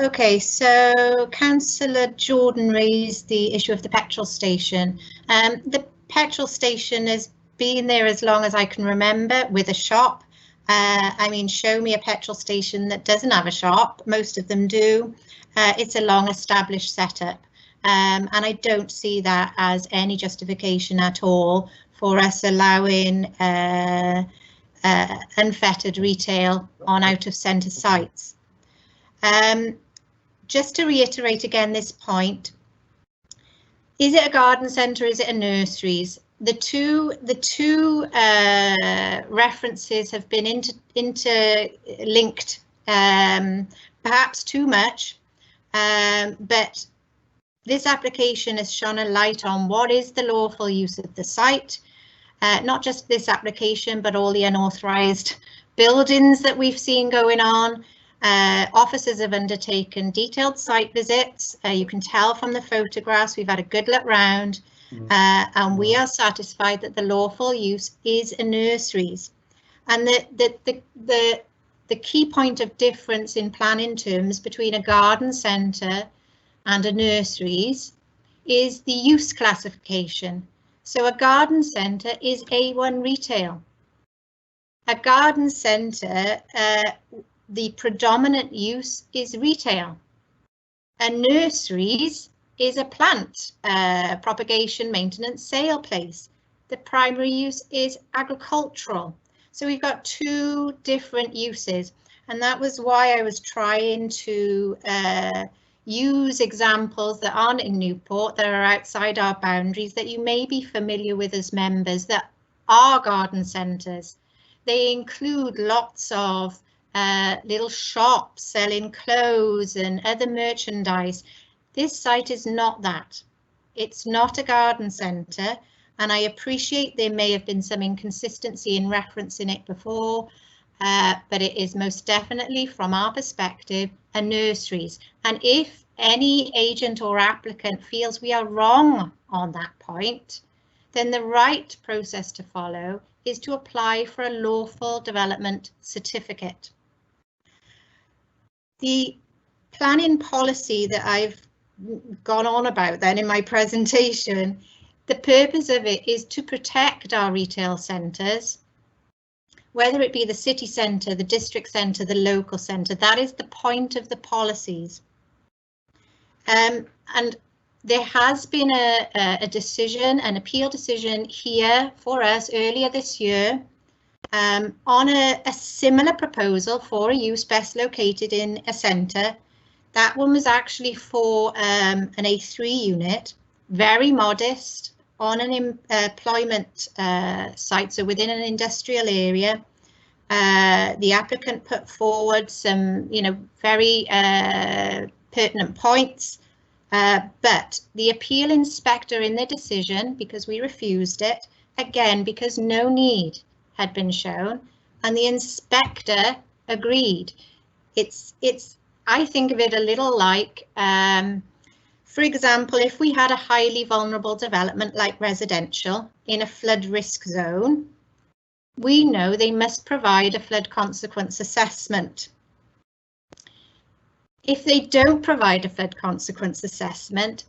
Okay, so Councillor Jordan raised the issue of the petrol station. The petrol station has been there as long as I can remember with a shop. I mean, show me a petrol station that doesn't have a shop. Most of them do. It's a long established setup, and I don't see that as any justification at all for us allowing unfettered retail on out of centre sites. Just to reiterate again this point, is it a garden centre, is it a nurseries? The two references have been interlinked, perhaps too much, but this application has shone a light on what is the lawful use of the site, not just this application, but all the unauthorised buildings that we've seen going on. Officers have undertaken detailed site visits. You can tell from the photographs we've had a good look round, and we are satisfied that the lawful use is a nurseries. And the key point of difference in planning terms between a garden centre and a nurseries is the use classification. So a garden centre is A1 retail. A garden centre, the predominant use is retail. And nurseries is a plant propagation, maintenance, sale place. The primary use is agricultural. So we've got two different uses, and that was why I was trying to use examples that aren't in Newport, that are outside our boundaries, that you may be familiar with as members, that are garden centres. They include lots of little shops selling clothes and other merchandise. This site is not that. It's not a garden centre, and I appreciate there may have been some inconsistency in referencing it before, but it is most definitely, from our perspective, a nurseries. And if any agent or applicant feels we are wrong on that point, then the right process to follow is to apply for a lawful development certificate. The planning policy that I've gone on about then in my presentation, the purpose of it is to protect our retail centres, whether it be the city centre, the district centre, the local centre. That is the point of the policies. And there has been a decision, an appeal decision here for us earlier this year on a similar proposal for a use best located in a centre. That one was actually for an A3 unit, very modest, on an employment site, so within an industrial area. The applicant put forward some, very pertinent points, but the appeal inspector in their decision, because we refused it, again, because no need had been shown, and the inspector agreed. I think of it a little like, for example, if we had a highly vulnerable development like residential in a flood risk zone, we know they must provide a flood consequence assessment. If they don't provide a flood consequence assessment,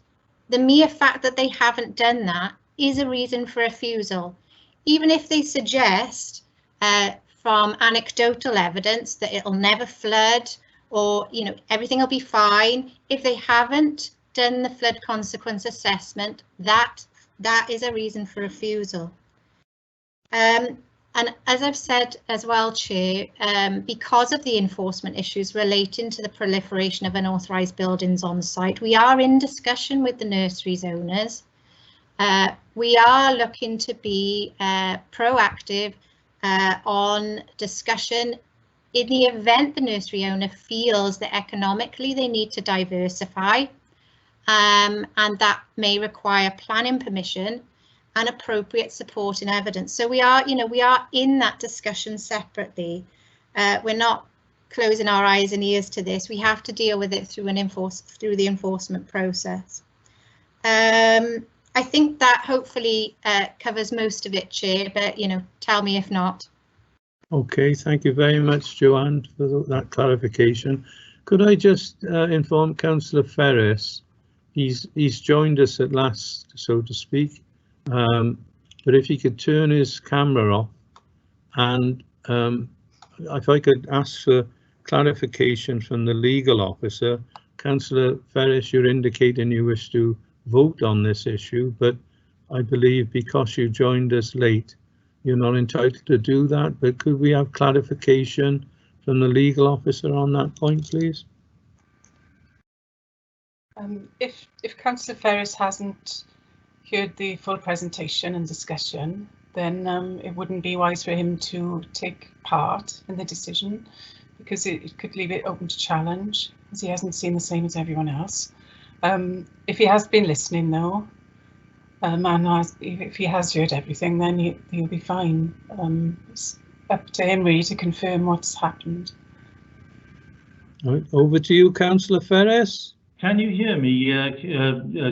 the mere fact that they haven't done that is a reason for refusal. Even if they suggest from anecdotal evidence that it'll never flood, or everything will be fine, if they haven't done the flood consequence assessment, that is a reason for refusal. And as I've said as well, Chair, because of the enforcement issues relating to the proliferation of unauthorised buildings on site, we are in discussion with the nurseries owners. We are looking to be proactive on discussion in the event the nursery owner feels that economically they need to diversify, and that may require planning permission and appropriate support and evidence. So we are in that discussion separately. We're not closing our eyes and ears to this. We have to deal with it through the enforcement process. I think that hopefully covers most of it, Chair, but tell me if not. Okay, thank you very much, Joanne, for that clarification. Could I just inform Councillor Ferris? He's joined us at last, so to speak. But if he could turn his camera off, and if I could ask for clarification from the legal officer. Councillor Ferris, you're indicating you wish to vote on this issue, but I believe because you joined us late, you're not entitled to do that. But could we have clarification from the legal officer on that point, please? If Councillor Ferris hasn't heard the full presentation and discussion, then it wouldn't be wise for him to take part in the decision, because it could leave it open to challenge, as he hasn't seen the same as everyone else. If he has been listening though, if he has heard everything, then he'll be fine. It's up to him really to confirm what's happened. Right, over to you, Councillor Ferris. Can you hear me,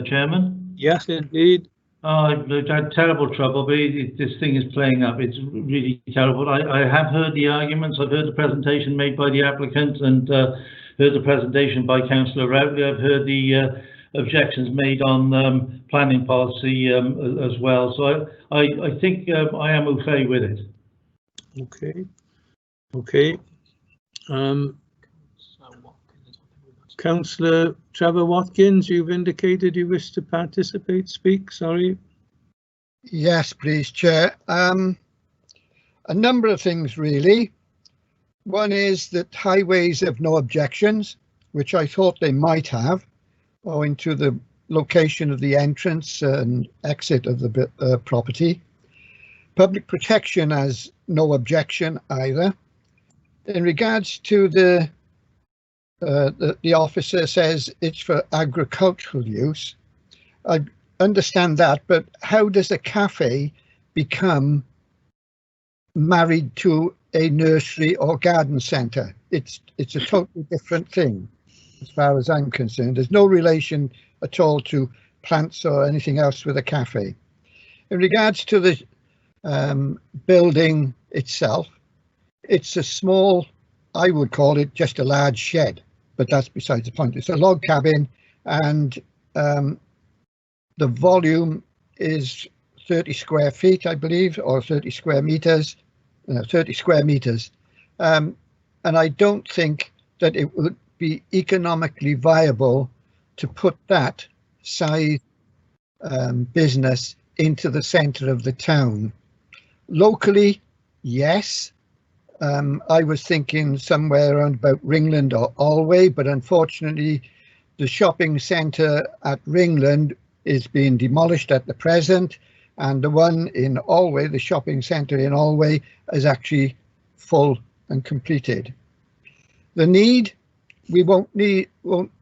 Chairman? Yes, indeed. I've had terrible trouble, but this thing is playing up. It's really terrible. I have heard the arguments. I've heard the presentation made by the applicant and heard the presentation by Councillor Routley. I've heard the objections made on planning policy as well. So I think I am okay with it. Okay. Okay. Councillor Trevor Watkins, you've indicated you wish to participate. Speak, sorry. Yes, please, Chair. A number of things, really. One is that highways have no objections, which I thought they might have, owing to the location of the entrance and exit of the property. Public protection has no objection either. In regards to the officer says it's for agricultural use. I understand that, but how does a cafe become married to a nursery or garden centre? It's a totally different thing as far as I'm concerned. There's no relation at all to plants or anything else with a cafe. In regards to the building itself, it's a small, I would call it just a large shed, but that's besides the point. It's a log cabin, and the volume is 30 square feet, I believe, or 30 square meters, 30 square meters. And I don't think that it would be economically viable to put that size business into the centre of the town. Locally, yes. I was thinking somewhere around about Ringland or Alway, but unfortunately the shopping centre at Ringland is being demolished at the present, and the one in Alway, the shopping centre in Alway, is actually full and completed. The need, we won't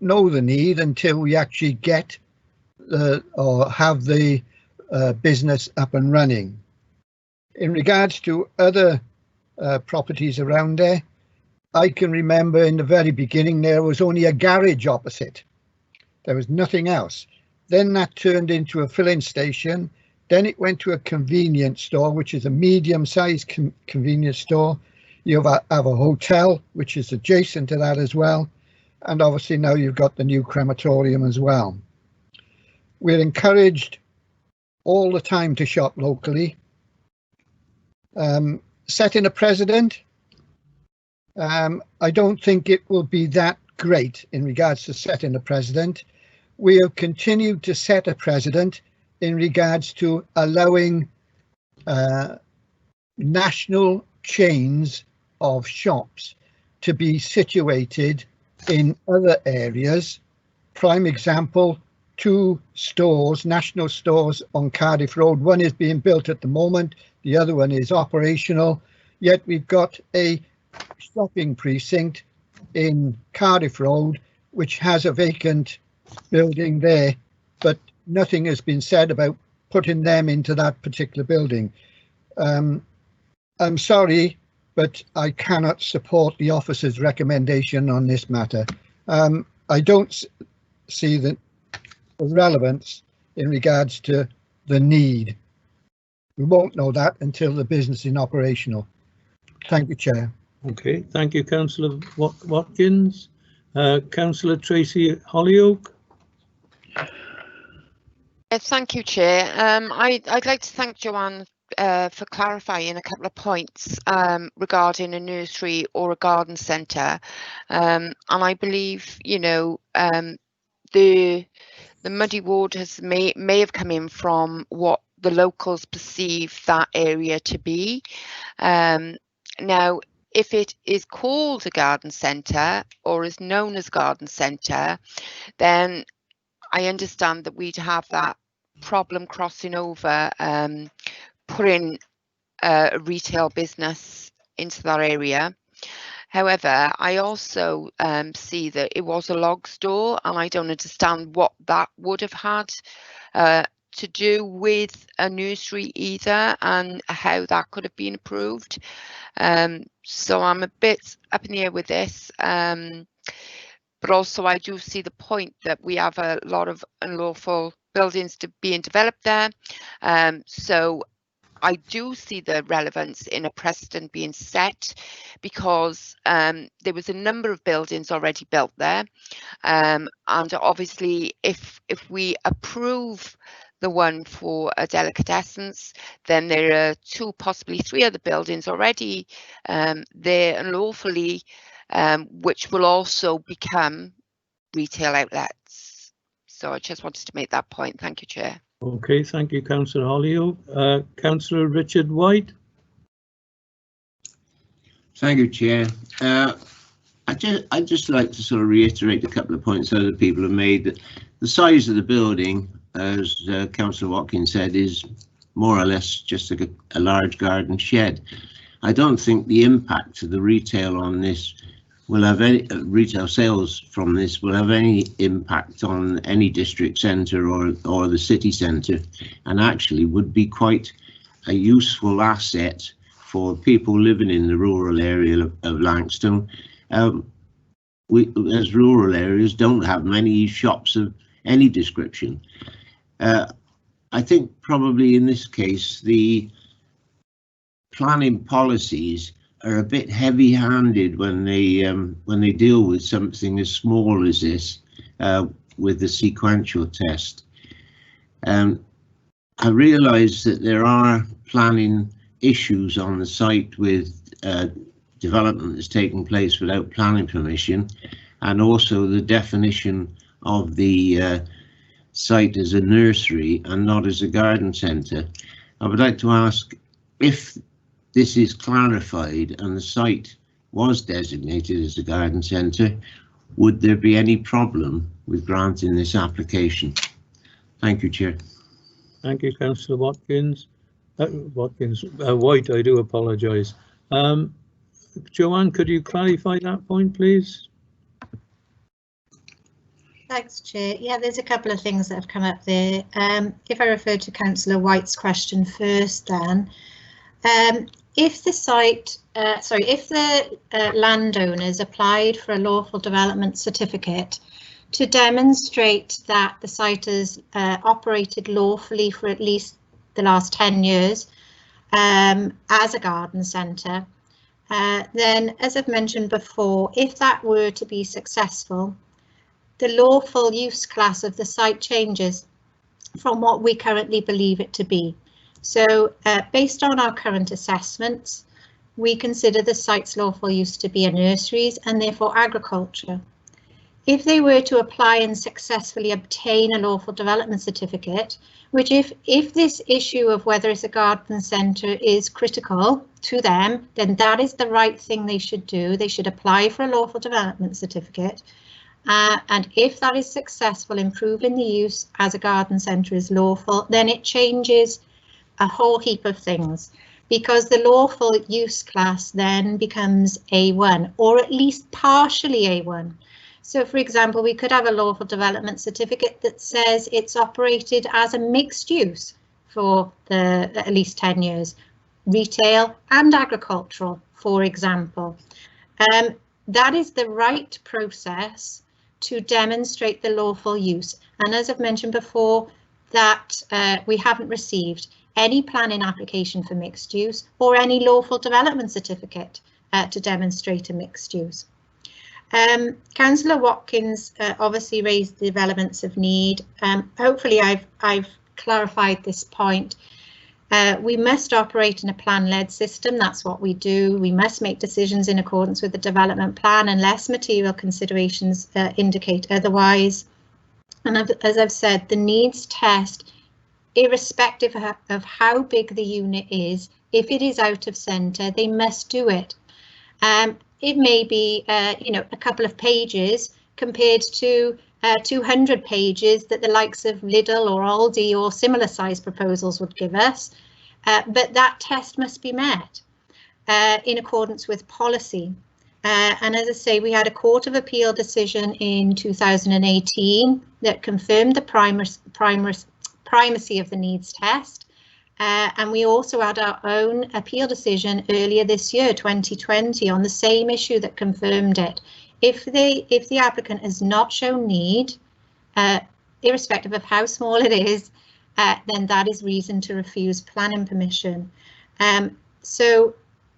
know the need until we actually get or have the business up and running. In regards to other properties around there, I can remember in the very beginning there was only a garage opposite. There was nothing else. Then that turned into a filling station. Then it went to a convenience store, which is a medium-sized convenience store. You have a hotel, which is adjacent to that as well. And obviously now you've got the new crematorium as well. We're encouraged all the time to shop locally. Setting a precedent, I don't think it will be that great in regards to setting a precedent. We have continued to set a precedent in regards to allowing national chains of shops to be situated in other areas. Prime example, 2 stores, national stores on Cardiff Road. One is being built at the moment, the other one is operational. Yet we've got a shopping precinct in Cardiff Road which has a vacant building there, but nothing has been said about putting them into that particular building. I'm sorry, but I cannot support the officer's recommendation on this matter. I don't see the relevance in regards to the need. We won't know that until the business is operational. Thank you, Chair. Okay, thank you, Councillor Watkins. Councillor Tracy Hollyoak. Thank you, Chair. I'd like to thank Joanne for clarifying a couple of points regarding a nursery or a garden centre. And I believe, you know, the muddy waters may have come in from what the locals perceive that area to be. Now, if it is called a garden centre or is known as garden centre, then I understand that we'd have that problem crossing over, putting a retail business into that area. However, I also see that it was a log store, and I don't understand what that would have had to do with a nursery either, and how that could have been approved. So I'm a bit up in the air with this. But also I do see the point that we have a lot of unlawful buildings being developed there. So I do see the relevance in a precedent being set, because there was a number of buildings already built there. And obviously if we approve the one for a delicatessens, then there are 2, possibly 3 other buildings already there unlawfully, which will also become retail outlets. So I just wanted to make that point. Thank you, Chair. Okay, thank you, Councillor Hollyoak. Councillor Richard White. Thank you, Chair. I'd just like to sort of reiterate a couple of points other people have made. That the size of the building, as Councillor Watkins said, is more or less just a large garden shed. I don't think the impact of the retail on this will have any retail sales from this will have any impact on any district centre or the city centre, and actually would be quite a useful asset for people living in the rural area of Langstone. We, as rural areas, don't have many shops of any description. I think probably in this case the planning policies are a bit heavy-handed when they deal with something as small as this with the sequential test. I realise that there are planning issues on the site with development that's taking place without planning permission, and also the definition of the site as a nursery and not as a garden centre. I would like to ask if this is clarified and the site was designated as a garden centre, would there be any problem with granting this application? Thank you, Chair. Thank you, Councillor Watkins. White, I do apologise. Joanne, could you clarify that point, please? Thanks, Chair. Yeah, there's a couple of things that have come up there. If I refer to Councillor White's question first, then, if the site, if the landowners applied for a lawful development certificate to demonstrate that the site has operated lawfully for at least the last 10 years as a garden centre, then, as I've mentioned before, if that were to be successful, the lawful use class of the site changes from what we currently believe it to be. So, based on our current assessments, we consider the site's lawful use to be a nurseries and therefore agriculture. if they were to apply and successfully obtain a lawful development certificate, which if this issue of whether it's a garden centre is critical to them, then that is the right thing they should do. They should apply for a lawful development certificate. And if that is successful in proving the use as a garden centre is lawful, then it changes a whole heap of things, because the lawful use class then becomes A1, or at least partially A1. So, for example, we could have a lawful development certificate that says it's operated as a mixed use for at least 10 years, retail and agricultural, for example. That is the right process to demonstrate the lawful use. And as I've mentioned before, that we haven't received any planning application for mixed use or any lawful development certificate to demonstrate a mixed use. Councillor Watkins obviously raised the developments of need. Hopefully I've clarified this point. We must operate in a plan-led system. That's what we do. We must make decisions in accordance with the development plan unless material considerations indicate otherwise. And as I've said, the needs test, irrespective of how big the unit is, if it is out of centre, they must do it. It may be, a couple of pages compared to 200 pages that the likes of Lidl or Aldi or similar size proposals would give us. But that test must be met in accordance with policy. And as I say, we had a Court of Appeal decision in 2018 that confirmed the primacy of the needs test. And we also had our own appeal decision earlier this year, 2020, on the same issue that confirmed it. If the applicant has not shown need, irrespective of how small it is, then that is reason to refuse planning permission. So,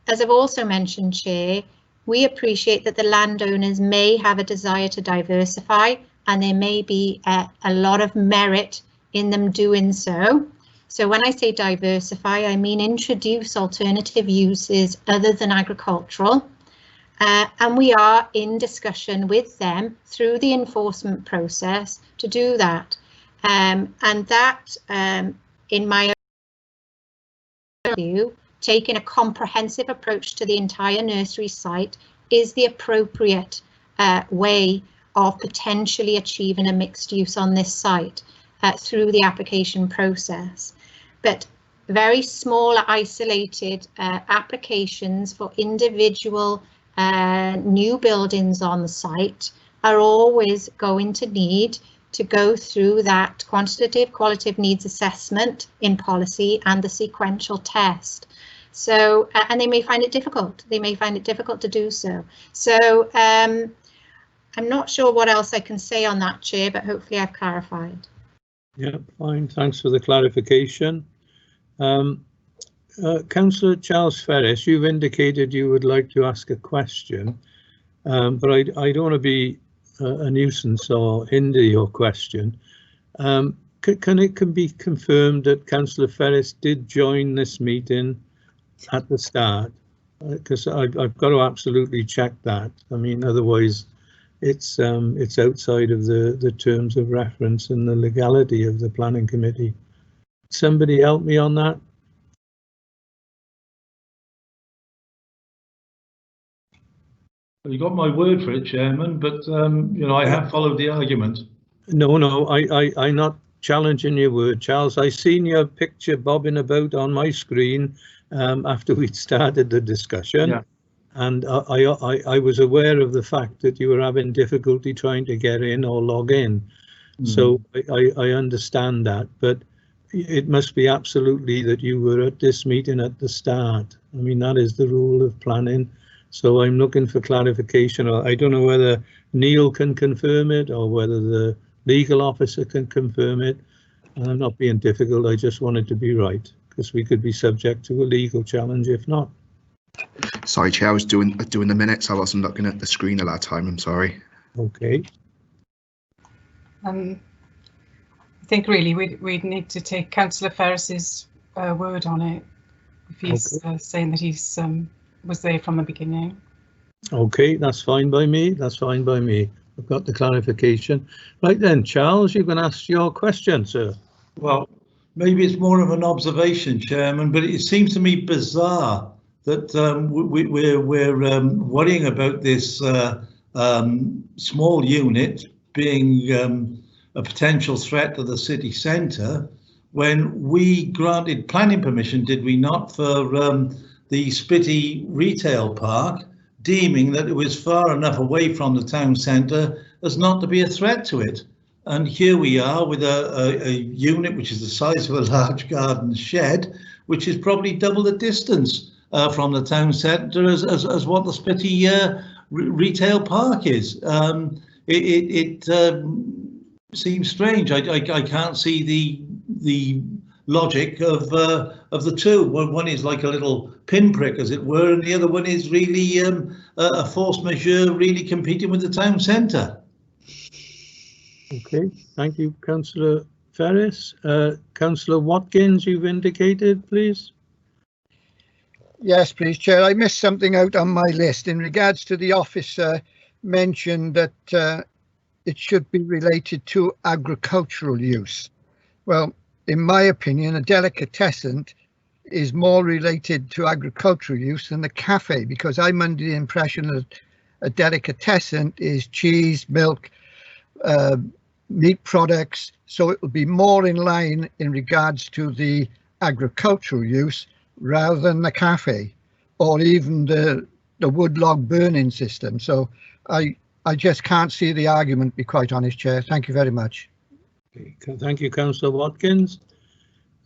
as I've also mentioned, Chair, we appreciate that the landowners may have a desire to diversify, and there may be a lot of merit in them doing so. So when I say diversify, I mean introduce alternative uses other than agricultural. And we are in discussion with them through the enforcement process to do that. And that, in my view, taking a comprehensive approach to the entire nursery site is the appropriate way of potentially achieving a mixed use on this site through the application process. But very small isolated applications for individual new buildings on the site are always going to need to go through that quantitative qualitative needs assessment in policy and the sequential test. So, and they may find it difficult. They may find it difficult to do so. So I'm not sure what else I can say on that, Chair, but hopefully I've clarified. Yeah, fine. Thanks for the clarification. Councillor Charles Ferris, you've indicated you would like to ask a question, but I don't want to be a nuisance or hinder your question. Can it be confirmed that Councillor Ferris did join this meeting at the start? Because I've got to absolutely check that. I mean, otherwise it's outside of the terms of reference and the legality of the planning committee. Somebody help me on that. You got my word for it, Chairman, but I have followed the argument. No, I'm not challenging your word, Charles. I seen your picture bobbing about on my screen after we'd started the discussion, yeah. And I was aware of the fact that you were having difficulty trying to get in or log in. So I understand that, but it must be absolutely that you were at this meeting at the start. I mean, that is the rule of planning. So I'm looking for clarification. I don't know whether Neil can confirm it or whether the legal officer can confirm it. And I'm not being difficult. I just wanted to be right, because we could be subject to a legal challenge if not. Sorry, Chair, I was doing the minutes. I wasn't looking at the screen at that time. I'm sorry. Okay. I think really we'd need to take Councillor Ferris's word on it if he's saying that he's was there from the beginning. Okay, that's fine by me. That's fine by me. I've got the clarification. Right then, Charles, you can ask your question, sir. Well, maybe it's more of an observation, Chairman, but it seems to me bizarre that we're worrying about this small unit being a potential threat to the city centre when we granted planning permission, did we not, for the Spitty retail park, deeming that it was far enough away from the town centre as not to be a threat to it. And here we are with a unit which is the size of a large garden shed, which is probably double the distance from the town centre as what the Spitty retail park is. It seems strange. I can't see the logic of the two. One is like a little pinprick, as it were, and the other one is really a force majeure, really competing with the town centre. Okay, thank you, Councillor Ferris. Councillor Watkins, you've indicated, please. Yes, please, Chair. I missed something out on my list in regards to the officer mentioned that it should be related to agricultural use. Well, in my opinion, a delicatessen is more related to agricultural use than the cafe, because I'm under the impression that a delicatessen is cheese, milk, meat products, so it will be more in line in regards to the agricultural use rather than the cafe or even the woodlog burning system. So I just can't see the argument, to be quite honest, Chair. Thank you very much. Okay, thank you, Councillor Watkins.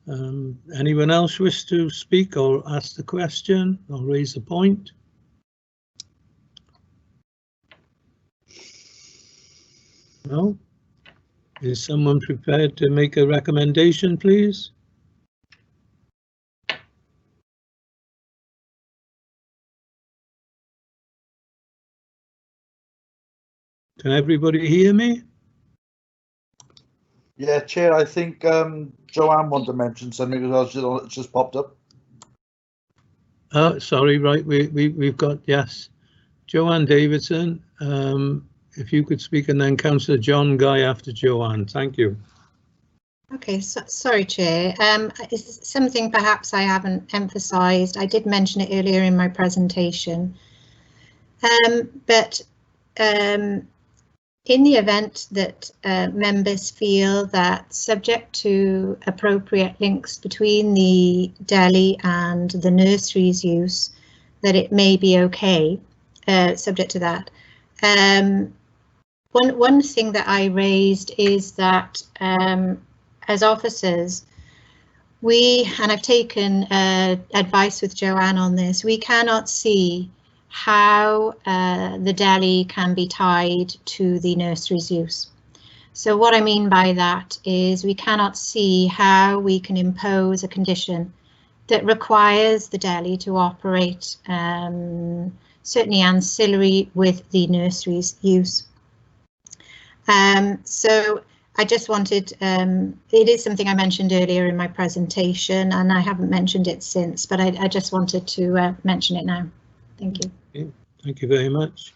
Anyone else wish to speak or ask the question or raise the point? No? Is someone prepared to make a recommendation, please? Can everybody hear me? Yeah, Chair, I think Joanne wanted to mention something as well. It's just popped up. Sorry, right, we've got, yes, Joanne Davidson. If you could speak, and then Councillor John Guy after Joanne. Thank you. Okay, so, sorry, Chair. It's something perhaps I haven't emphasised. I did mention it earlier in my presentation. But in the event that members feel that, subject to appropriate links between the deli and the nursery's use, that it may be okay, subject to that. One thing that I raised is that as officers, and I've taken advice with Joanne on this, we cannot see how the deli can be tied to the nursery's use. So what I mean by that is we cannot see how we can impose a condition that requires the deli to operate certainly ancillary with the nursery's use. So I just wanted, it is something I mentioned earlier in my presentation and I haven't mentioned it since, but I just wanted to mention it now. Thank you. Okay, thank you very much.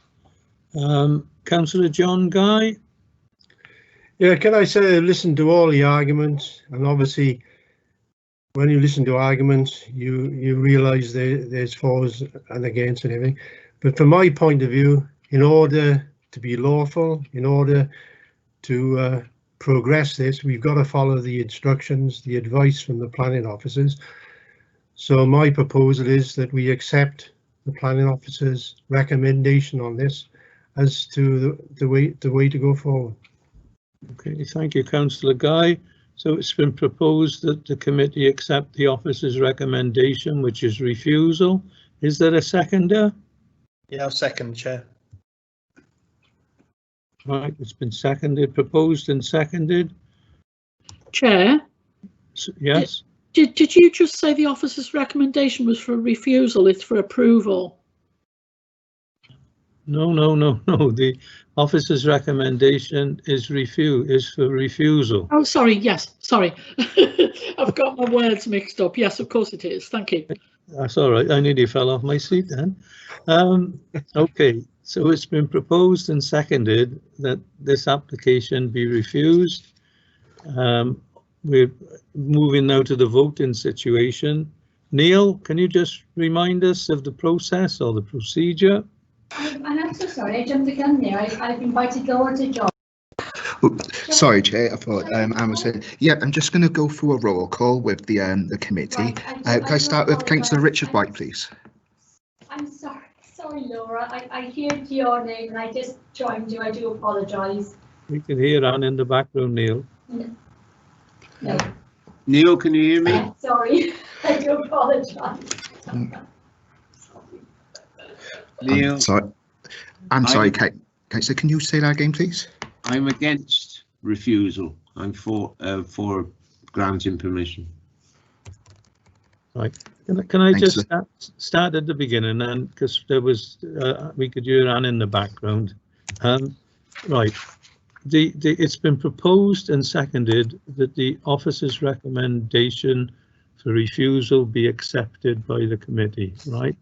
Councillor John Guy. Yeah, can I say, listen to all the arguments, and obviously when you listen to arguments, you realise there's fors and against and everything. But from my point of view, in order to be lawful, in order to progress this, we've got to follow the instructions, the advice from the planning officers. So my proposal is that we accept the planning officer's recommendation on this as to the way to go forward. Okay, thank you, Councillor Guy. So it's been proposed that the committee accept the officer's recommendation, which is refusal. Is there a seconder? Yeah, I'll second, Chair. Right, it's been seconded, proposed and seconded. Chair? Yes? Did you just say the officer's recommendation was for refusal? It's for approval? No. The officer's recommendation is for refusal. Oh, sorry. Yes, sorry. I've got my words mixed up. Yes, of course it is. Thank you. That's all right. I nearly fell off my seat then. Okay. So it's been proposed and seconded that this application be refused. We're moving now to the voting situation. Neil, can you just remind us of the process or the procedure? I'm so sorry, I jumped the gun there. I've invited Laura to join. Oh, sorry, Chair. I thought Anne was saying. Yeah, I'm just going to go through a roll call with the committee. Can I start with Councillor Richard White, please? I'm sorry, Laura. I heard your name and I just joined you. I do apologise. We can hear Anne in the background, Neil. No. Neil, can you hear me? Sorry, I do apologise. Neil, I'm sorry, Councillor. Can you say that again, please? I'm against refusal. I'm for granting permission. Right. Can I just start at the beginning then, because there was we could hear Anne in the background. Right. It's been proposed and seconded that the officer's recommendation for refusal be accepted by the committee, right?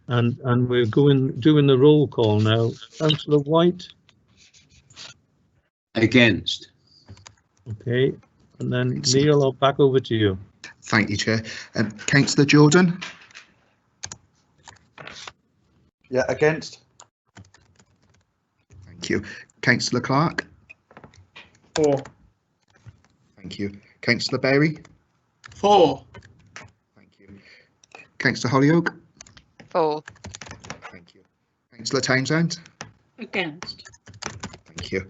And we're doing the roll call now. Councillor White. Against. Okay, and then Neil, I'll back over to you. Thank you, Chair. Councillor Jordan. Yeah, against. Thank you. Councillor Clark. For. Thank you. Councillor Berry. For. Thank you. Councillor Hollyoak. For. Thank you. Councillor Townsend. Against. Thank you.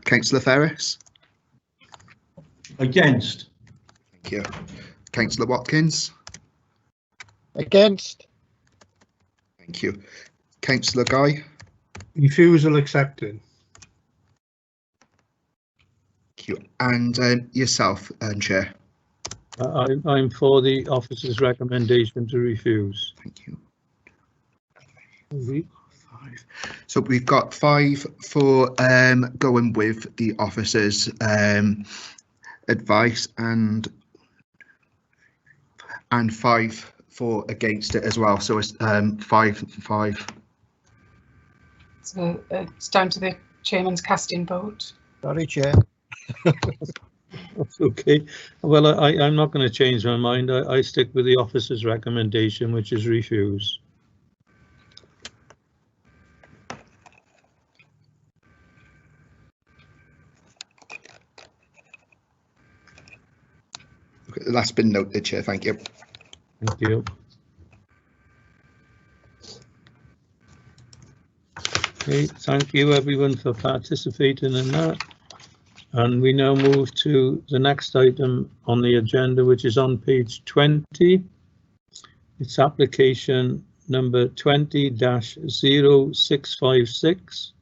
Councillor Ferris. Against. Thank you. Councillor Watkins. Against. Thank you. Councillor Guy. Refusal accepted. Thank you. And yourself, Chair. I'm for the officer's recommendation to refuse. Thank you. Okay. So we've got 5 for going with the officer's advice and 5 for against it as well. So it's 5. So it's down to the chairman's casting vote. Sorry, Chair. That's okay. Well, I'm not going to change my mind. I stick with the officer's recommendation, which is refuse. Okay, that's been noted, Chair. Thank you. Thank you. Okay, thank you everyone for participating in that. And we now move to the next item on the agenda, which is on page 20. It's application number 20-0656.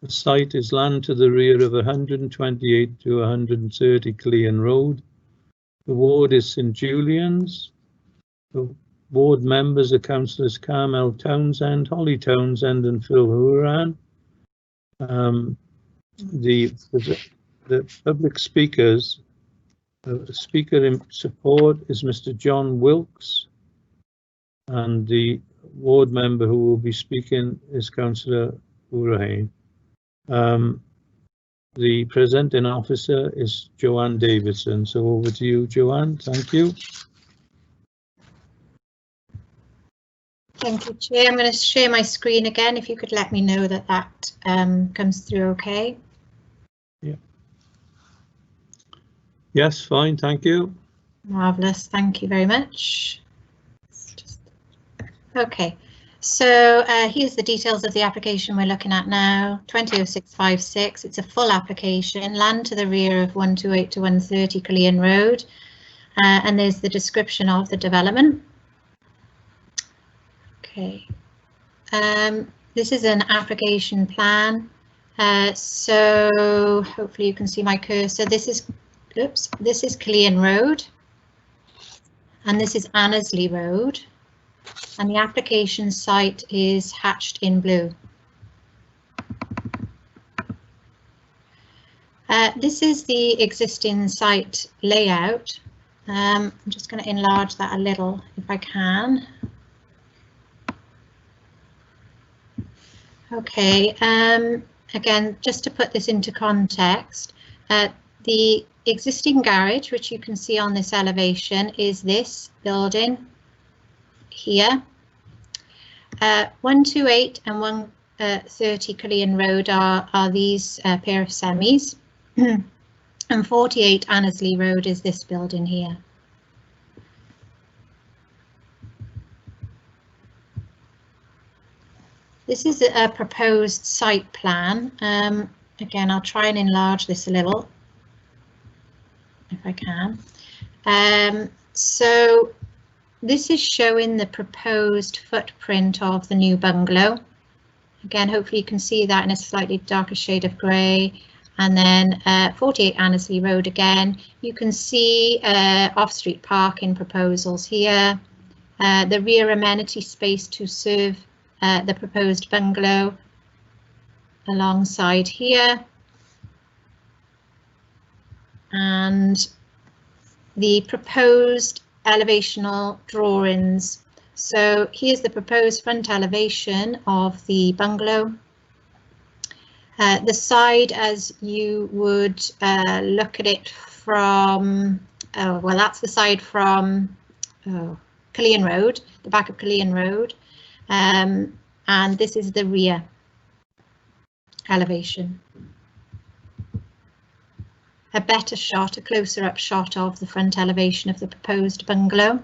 The site is land to the rear of 128 to 130 Clean Road. The ward is St Julian's. The ward members are councillors Carmel Townsend, Holly Townsend and Phil Hooran. The public speakers, the speaker in support is Mr. John Wilkes, and the ward member who will be speaking is Councillor Hooran. The presenting officer is Joanne Davidson. So over to you, Joanne. Thank you. Thank you, Chair. I'm going to share my screen again. If you could let me know that that comes through okay. Yeah. Yes, fine. Thank you. Marvellous. Thank you very much. Okay. So here's the details of the application we're looking at now. 20-0656. It's a full application. Land to the rear of 128 to 130 Clean Road. And there's the description of the development. Okay. This is an application plan. So hopefully you can see my cursor. This is Clean Road. And this is Annesley Road. And the application site is hatched in blue. This is the existing site layout. I'm just going to enlarge that a little if I can. Okay, again, just to put this into context, the existing garage, which you can see on this elevation, is this building here. 128 and 130 Killian Road are these pair of semis, and 48 Annesley Road is this building here. This is a proposed site plan. Again, I'll try and enlarge this a little, if I can. So this is showing the proposed footprint of the new bungalow. Again, hopefully you can see that in a slightly darker shade of grey. And then 48 Annesley Road again. You can see off-street parking proposals here. The rear amenity space to serve the proposed bungalow alongside here, and the proposed elevational drawings. So here's the proposed front elevation of the bungalow. The side, as you would look at it from, well, that's the side from Killian Road, the back of Killian Road. And this is the rear elevation. A better shot, a closer up shot of the front elevation of the proposed bungalow.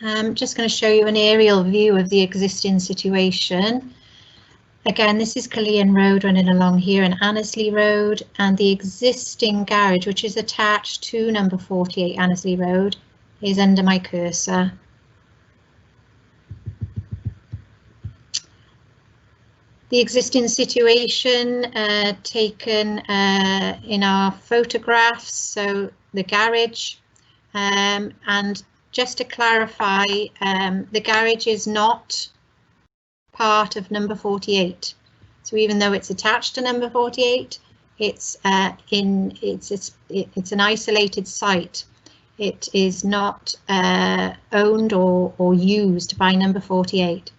I'm just going to show you an aerial view of the existing situation. Again, this is Killian Road running along here and Annesley Road, and the existing garage, which is attached to number 48 Annesley Road, is under my cursor. The existing situation taken in our photographs, so the garage, and just to clarify, the garage is not part of number 48. So even though it's attached to number 48, it's it's an isolated site. It is not owned or used by number 48.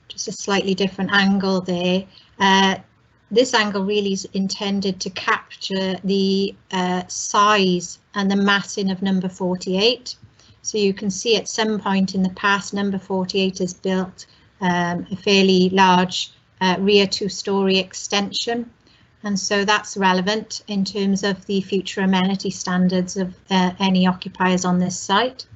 Just a slightly different angle there. This angle really is intended to capture the size and the massing of number 48. So you can see at some point in the past, number 48 has built a fairly large rear two-storey extension. And so that's relevant in terms of the future amenity standards of any occupiers on this site.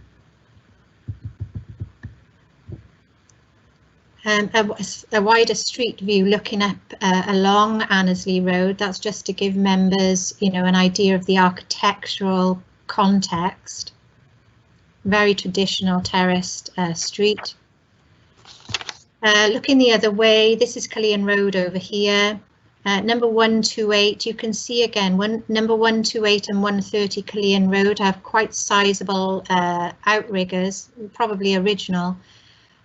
A wider street view looking up along Annesley Road, that's just to give members, you know, an idea of the architectural context. Very traditional terraced street. Looking the other way, this is Killian Road over here. Number 128, you can see again, number 128 and 130 Killian Road have quite sizable outriggers, probably original,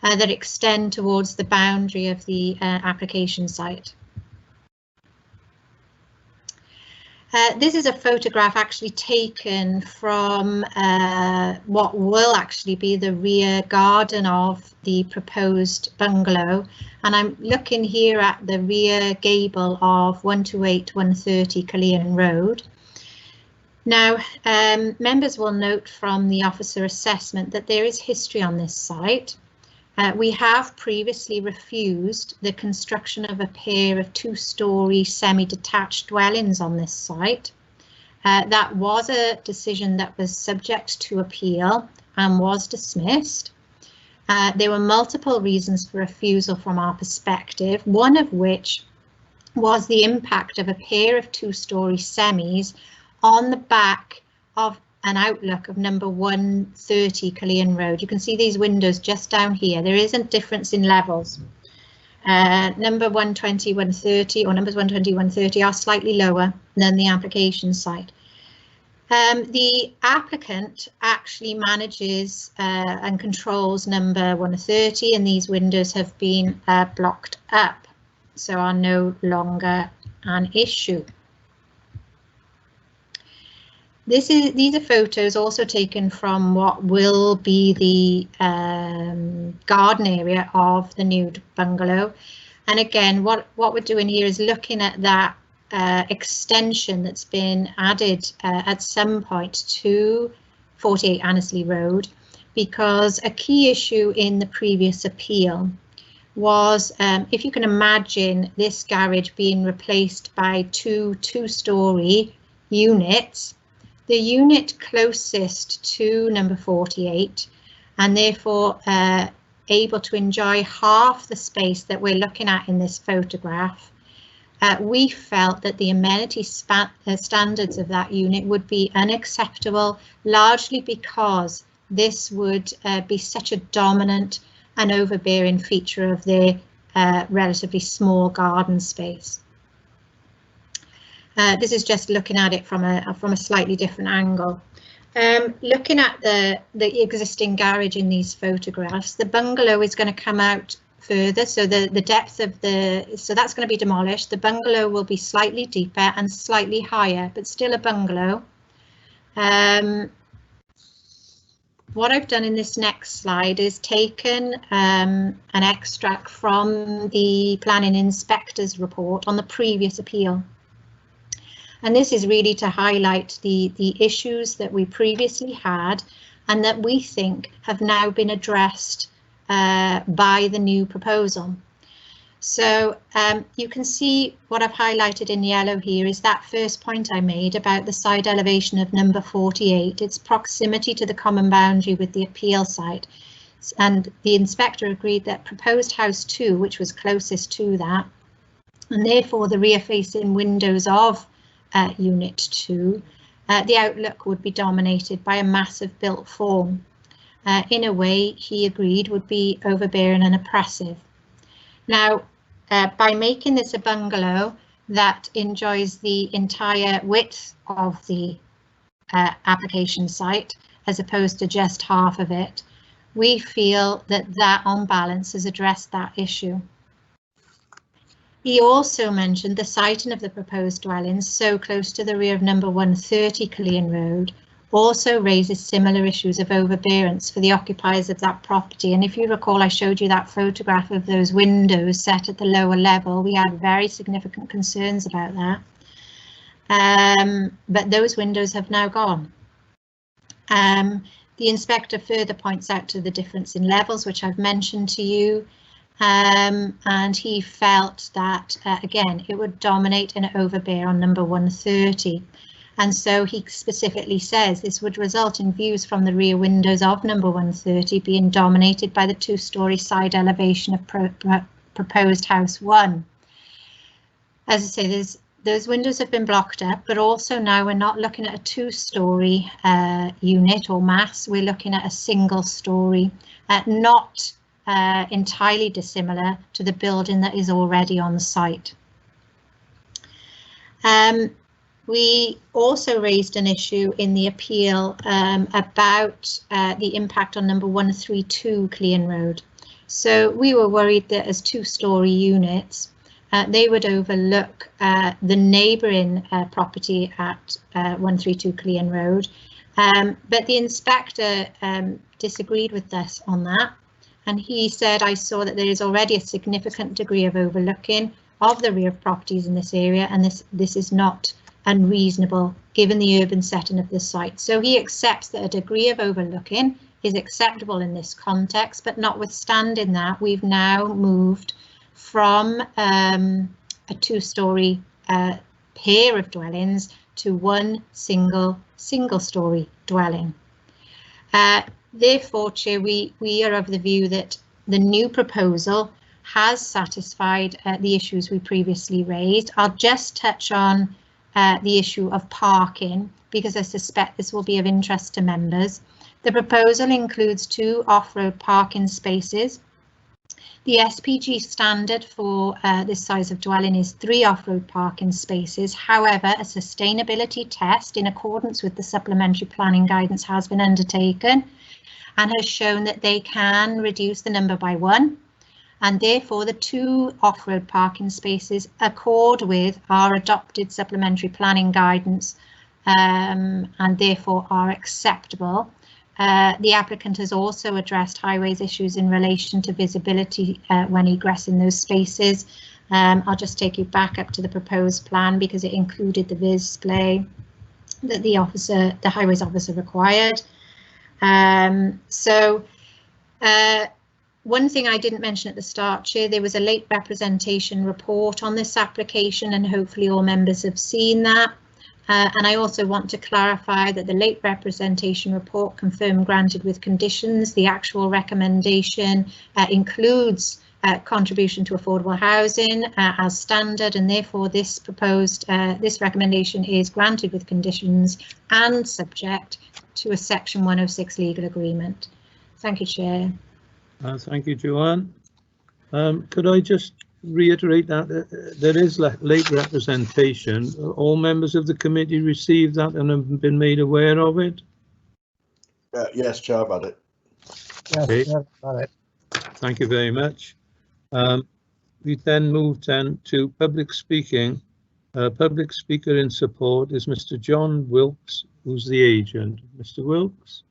that extend towards the boundary of the application site. This is a photograph actually taken from what will actually be the rear garden of the proposed bungalow, and I'm looking here at the rear gable of 128 130 Killian Road. Now, members will note from the officer assessment that there is history on this site. We have previously refused the construction of a pair of two-storey semi-detached dwellings on this site. That was a decision that was subject to appeal and was dismissed. There were multiple reasons for refusal from our perspective, one of which was the impact of a pair of two-storey semis on the back of an outlook of number 130 Killian Road. You can see these windows just down here. There is a difference in levels. Number 120, 130, or numbers 120, 130 are slightly lower than the application site. The applicant actually manages and controls number 130, and these windows have been blocked up, so are no longer an issue. These are photos also taken from what will be the garden area of the new bungalow. And again, what we're doing here is looking at that extension that's been added at some point to 48 Annesley Road, because a key issue in the previous appeal was, if you can imagine this garage being replaced by two-story units, the unit closest to number 48 and therefore able to enjoy half the space that we're looking at in this photograph, we felt that the amenity standards of that unit would be unacceptable, largely because this would be such a dominant and overbearing feature of their relatively small garden space. This is just looking at it from a slightly different angle. Looking at the existing garage in these photographs, the bungalow is going to come out further, so the depth of so that's going to be demolished. The bungalow will be slightly deeper and slightly higher, but still a bungalow. What I've done in this next slide is taken an extract from the planning inspector's report on the previous appeal. And this is really to highlight the issues that we previously had and that we think have now been addressed by the new proposal. So you can see what I've highlighted in yellow here is that first point I made about the side elevation of number 48, its proximity to the common boundary with the appeal site. And the inspector agreed that proposed house 2, which was closest to that, and therefore the rear facing windows of unit 2, the outlook would be dominated by a massive built form. In a way, he agreed, would be overbearing and oppressive. Now, by making this a bungalow that enjoys the entire width of the application site, as opposed to just half of it, we feel that that on balance has addressed that issue. He also mentioned the siting of the proposed dwellings so close to the rear of number 130 Killeen Road also raises similar issues of overbearance for the occupiers of that property. And if you recall, I showed you that photograph of those windows set at the lower level. We had very significant concerns about that. But those windows have now gone. The inspector further points out to the difference in levels, which I've mentioned to you. And he felt that, again, it would dominate and overbear on number 130. And so he specifically says this would result in views from the rear windows of number 130 being dominated by the two-storey side elevation of proposed house 1. As I say, those windows have been blocked up, but also now we're not looking at a two-storey unit or mass, we're looking at a single-storey, not entirely dissimilar to the building that is already on the site. We also raised an issue in the appeal about the impact on number 132 Killeen Road. So we were worried that as two-storey units, they would overlook the neighbouring property at 132 Killeen Road. But the inspector disagreed with us on that. And he said, I saw that there is already a significant degree of overlooking of the rear properties in this area, and this is not unreasonable given the urban setting of the site. So he accepts that a degree of overlooking is acceptable in this context, but notwithstanding that, we've now moved from a two-storey pair of dwellings to one single-storey dwelling. Therefore, Chair, we are of the view that the new proposal has satisfied the issues we previously raised. I'll just touch on the issue of parking, because I suspect this will be of interest to members. The proposal includes 2 off-road parking spaces. The SPG standard for this size of dwelling is 3 off-road parking spaces. However, a sustainability test in accordance with the supplementary planning guidance has been undertaken and has shown that they can reduce the number by 1. And therefore the 2 off-road parking spaces accord with our adopted supplementary planning guidance and therefore are acceptable. The applicant has also addressed highways issues in relation to visibility when egressing those spaces. I'll just take you back up to the proposed plan because it included the display that the highways officer required. One thing I didn't mention at the start, Chair, there was a late representation report on this application, and hopefully all members have seen that. And I also want to clarify that the late representation report confirmed granted with conditions. The actual recommendation includes contribution to affordable housing as standard, and therefore this recommendation is granted with conditions and subject to a Section 106 legal agreement. Thank you, Chair. Thank you, Joanne. Could I just reiterate that there is late representation? All members of the committee received that and have been made aware of it? Yes, Chair, about it. Yes, Okay. yeah, got it. Thank you very much. We then move to public speaking. Public speaker in support is Mr. John Wilkes, who's the agent. Mr. Wilkes,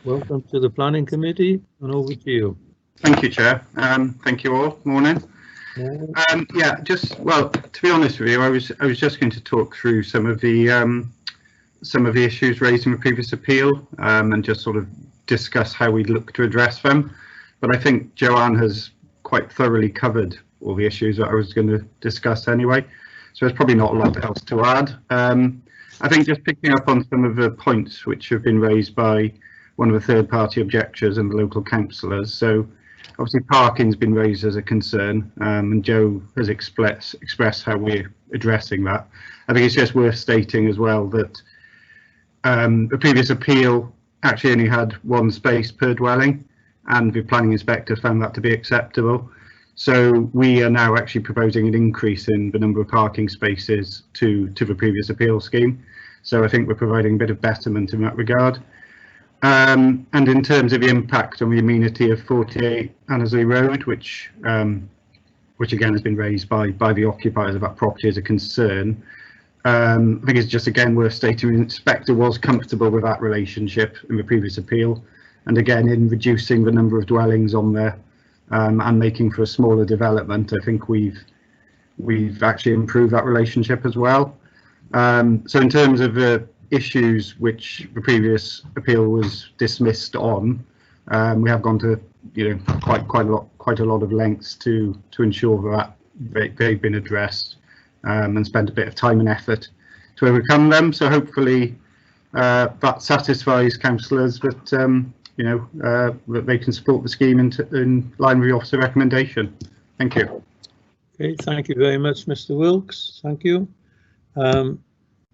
welcome to the Planning Committee, and over to you. Thank you, Chair. Thank you all. Morning. Yeah, well, to be honest with you, I was just going to talk through some of the issues raised in the previous appeal, and just sort of discuss how we look to address them. But I think Joanne has quite thoroughly covered all the issues that I was going to discuss anyway, so there's probably not a lot else to add. I think just picking up on some of the points which have been raised by one of the third-party objectors and the local councillors. So obviously parking's been raised as a concern, and Joe has expressed how we're addressing that. I think it's just worth stating as well that the previous appeal actually only had one space per dwelling, and the planning inspector found that to be acceptable. So we are now actually proposing an increase in the number of parking spaces to the previous appeal scheme. So I think we're providing a bit of betterment in that regard. And in terms of the impact on the amenity of 48 Annesley Road, which again has been raised by the occupiers of that property as a concern, I think it's just again worth stating the inspector was comfortable with that relationship in the previous appeal, and again in reducing the number of dwellings on there and making for a smaller development, I think we've actually improved that relationship as well. So in terms of the issues which the previous appeal was dismissed on, we have gone to quite a lot of lengths to ensure that they've been addressed, and spent a bit of time and effort to overcome them. So hopefully that satisfies councillors that that they can support the scheme in line with the officer recommendation. Thank you. Okay, thank you very much, Mr. Wilkes. Thank you. A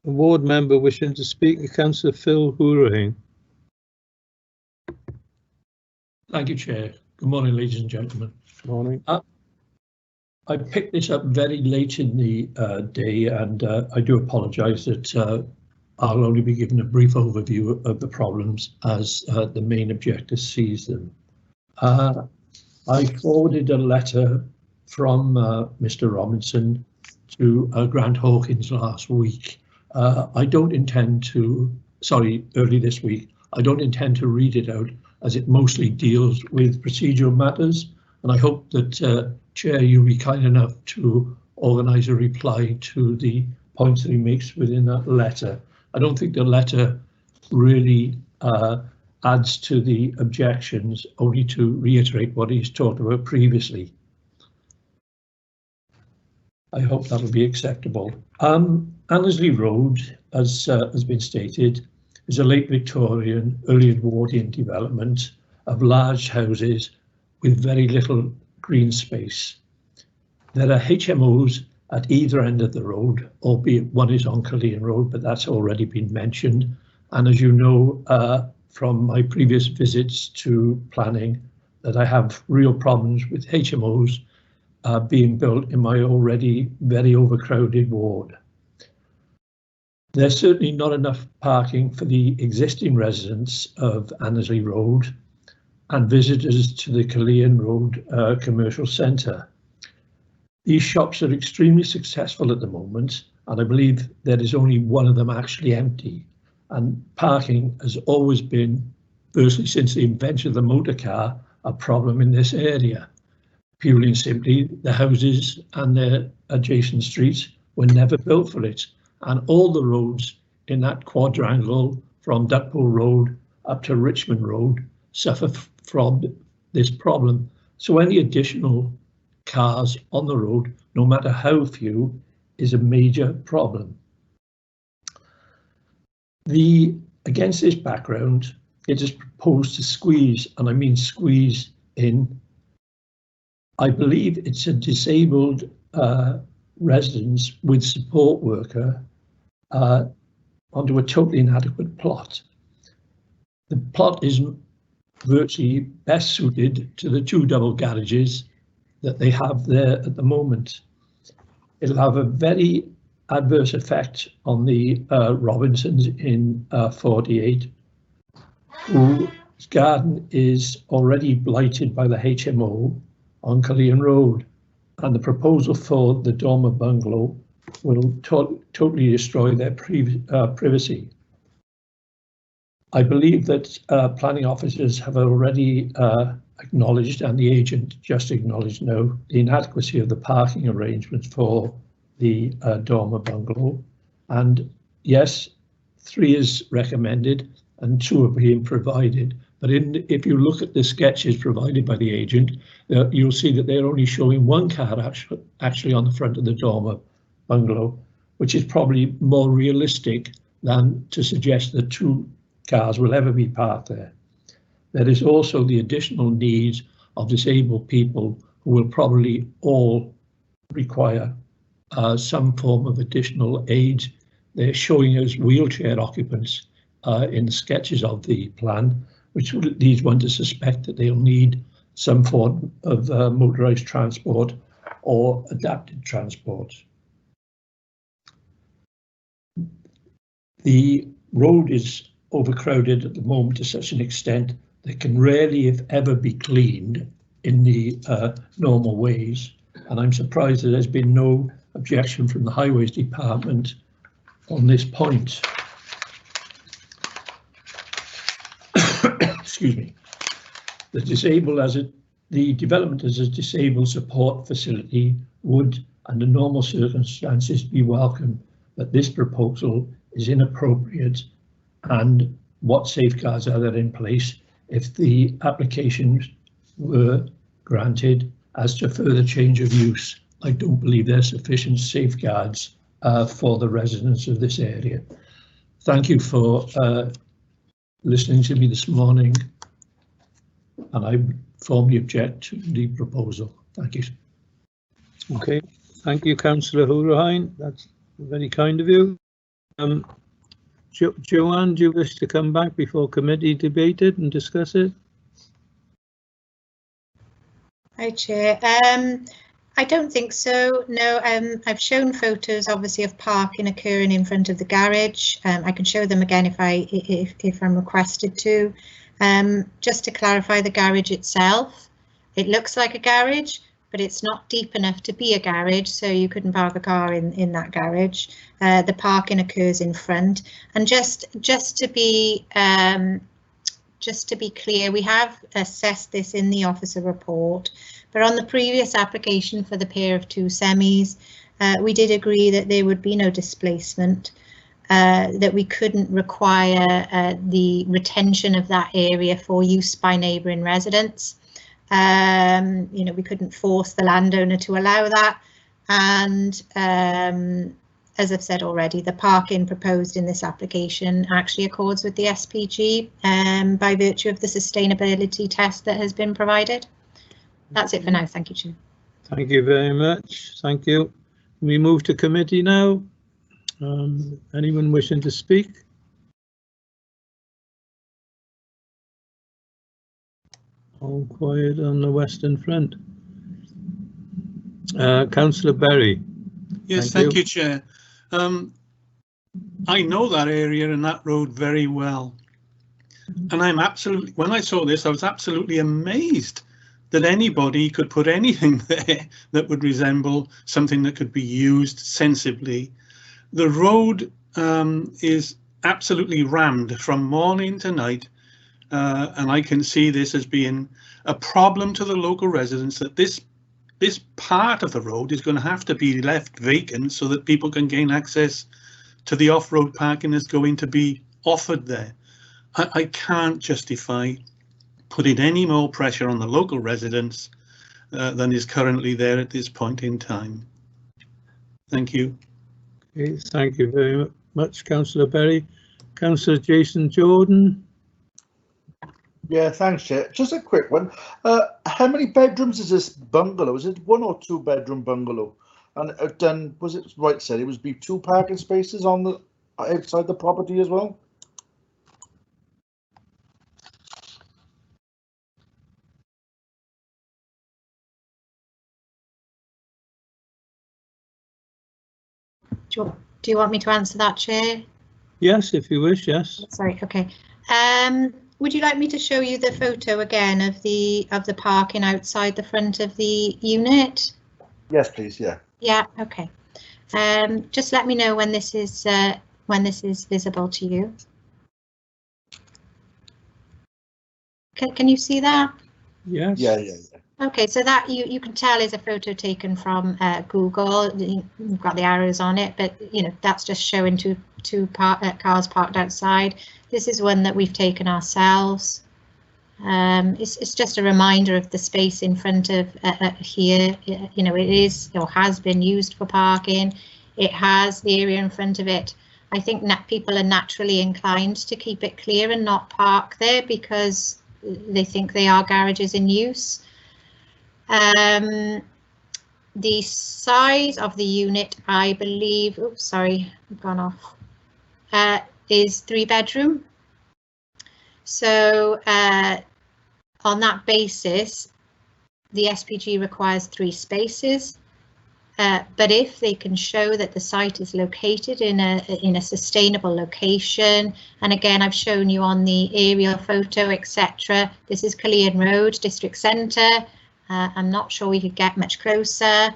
ward member wishing to speak, Councillor Phil Hoorahing. Thank you, Chair. Good morning, ladies and gentlemen. Morning. I picked this up very late in the day, and I do apologise that I'll only be given a brief overview of the problems as the main objector sees them. I forwarded a letter from Mr. Robinson to Grant Hawkins last week. Early this week. I don't intend to read it out as it mostly deals with procedural matters, and I hope that Chair, you'll be kind enough to organise a reply to the points that he makes within that letter. I don't think the letter really adds to the objections, only to reiterate what he's talked about previously. I hope that'll be acceptable. Annesley Road, as has been stated, is a late Victorian, early Edwardian development of large houses with very little green space. There are HMOs at either end of the road, albeit one is on Cullinan Road, but that's already been mentioned. And as you know from my previous visits to planning, that I have real problems with HMOs being built in my already very overcrowded ward. There's certainly not enough parking for the existing residents of Annesley Road and visitors to the Cullinan Road commercial centre. These shops are extremely successful at the moment, and I believe there is only one of them actually empty. And parking has always been, virtually since the invention of the motor car, a problem in this area. Purely and simply, the houses and their adjacent streets were never built for it. And all the roads in that quadrangle from Duckpool Road up to Richmond Road suffer from this problem. So any additional cars on the road, no matter how few, is a major problem. Against this background, it is proposed to squeeze, and I mean squeeze in, I believe it's a disabled residence with support worker onto a totally inadequate plot. The plot is virtually best suited to the 2 double garages that they have there at the moment. It'll have a very adverse effect on the Robinsons in 48, whose garden is already blighted by the HMO on Cullion Road, and the proposal for the dormer bungalow will totally destroy their privacy. I believe that planning officers have already acknowledged, and the agent just acknowledged now, the inadequacy of the parking arrangements for the dormer bungalow. And yes, 3 is recommended and 2 are being provided. But if you look at the sketches provided by the agent, you'll see that they're only showing 1 car actually on the front of the dormer bungalow, which is probably more realistic than to suggest that 2 cars will ever be parked there. There is also the additional needs of disabled people who will probably all require some form of additional aid. They're showing us wheelchair occupants in the sketches of the plan, which leads one to suspect that they'll need some form of motorised transport or adapted transport. The road is overcrowded at the moment to such an extent that can rarely, if ever, be cleaned in the normal ways. And I'm surprised that there's been no objection from the Highways Department on this point. Excuse me. The development as a disabled support facility would, under normal circumstances, be welcome, but this proposal is inappropriate. And what safeguards are there in place if the applications were granted as to further change of use? I don't believe there's sufficient safeguards for the residents of this area. Thank you for listening to me this morning, and I formally object to the proposal. Thank you. Okay, thank you, Councillor Hurricane. That's very kind of you. Joanne, do you wish to come back before committee debated and discuss it? Hi, Chair. I don't think so. No, I've shown photos, obviously, of parking occurring in front of the garage. I can show them again if I'm requested to. Just to clarify, the garage itself, it looks like a garage, but it's not deep enough to be a garage, so you couldn't park a car in that garage. The parking occurs in front, and just to be clear, we have assessed this in the officer report, but on the previous application for the pair of 2 semis, we did agree that there would be no displacement, that we couldn't require the retention of that area for use by neighbouring residents. You know, we couldn't force the landowner to allow that, and as I've said already, the parking proposed in this application actually accords with the SPG by virtue of the sustainability test that has been provided. That's it for now. Thank you, Chair. Thank you very much. Thank you. We move to committee now. Anyone wishing to speak? All quiet on the Western Front. Councillor Berry. Yes, thank you, Chair. I know that area and that road very well. And I'm absolutely, when I saw this, I was absolutely amazed that anybody could put anything there that would resemble something that could be used sensibly. The road is absolutely rammed from morning to night, and I can see this as being a problem to the local residents, that this part of the road is going to have to be left vacant so that people can gain access to the off-road parking that's going to be offered there. I can't justify putting any more pressure on the local residents than is currently there at this point in time. Thank you. Okay, thank you very much, Councillor Berry. Councillor Jason Jordan. Yeah, thanks, Chair. Just a quick one. How many bedrooms is this bungalow? Is it 1 or 2 bedroom bungalow? And then was it right said it was be 2 parking spaces on the outside the property as well? Do you want me to answer that, Chair? Yes, if you wish, yes. Sorry, okay. Would you like me to show you the photo again of the parking outside the front of the unit? Yes, please. Yeah. Yeah. Okay. Just let me know when this is visible to you. Can you see that? Yes. Yeah. Okay, so that you can tell is a photo taken from Google. You've got the arrows on it, but you know that's just showing two cars parked outside. This is one that we've taken ourselves. It's just a reminder of the space in front of here. You know, it is or has been used for parking. It has the area in front of it. I think people are naturally inclined to keep it clear and not park there because they think they are garages in use. The size of the unit, I believe, oops, sorry, I've gone off, is 3 bedroom. So on that basis, the SPG requires 3 spaces. But if they can show that the site is located in a sustainable location, and again, I've shown you on the aerial photo, etc. This is Cullion Road, District Centre. I'm not sure we could get much closer.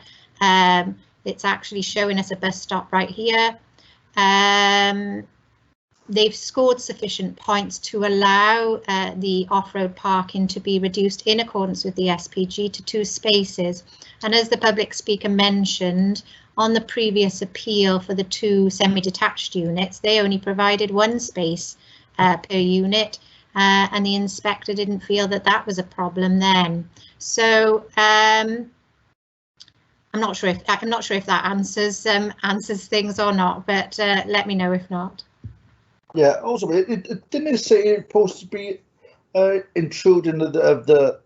It's actually showing us a bus stop right here. They've scored sufficient points to allow the off-road parking to be reduced in accordance with the SPG to 2 spaces. And as the public speaker mentioned, on the previous appeal for the 2 semi-detached units, they only provided 1 space per unit, and the inspector didn't feel that that was a problem then. So I'm not sure if that answers things or not, but let me know if not. Yeah. Also, it didn't say it's supposed to be intruding the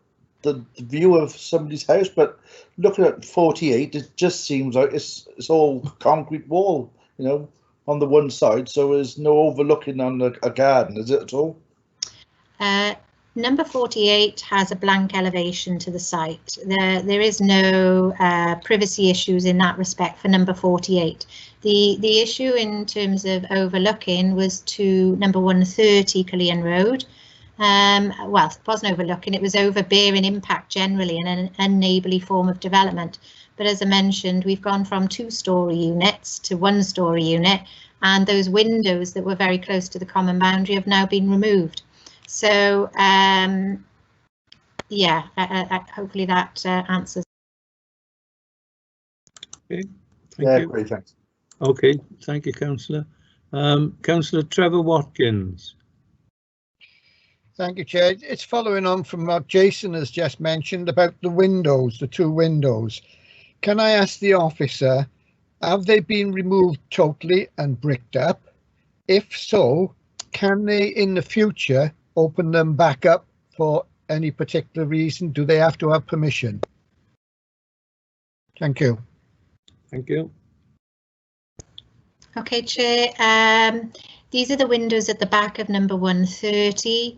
view of somebody's house, but looking at 48, it just seems like it's all concrete wall, you know, on the one side, so there's no overlooking on a garden, is it at all? Number 48 has a blank elevation to the site. There is no privacy issues in that respect for number 48. The issue in terms of overlooking was to number 130 Cullion Road. Well, it wasn't overlooking, it was overbearing impact generally in an unneighbourly form of development. But as I mentioned, we've gone from 2-storey units to 1-storey unit, and those windows that were very close to the common boundary have now been removed. So, yeah, hopefully that answers. Okay, thank you. Great, thanks. Okay, thank you, Councillor. Councillor Trevor Watkins. Thank you, Chair. It's following on from what Jason has just mentioned about the windows, the 2 windows. Can I ask the officer, have they been removed totally and bricked up? If so, can they in the future open them back up for any particular reason? Do they have to have permission? Thank you. Thank you. Okay, Chair. These are the windows at the back of number 130.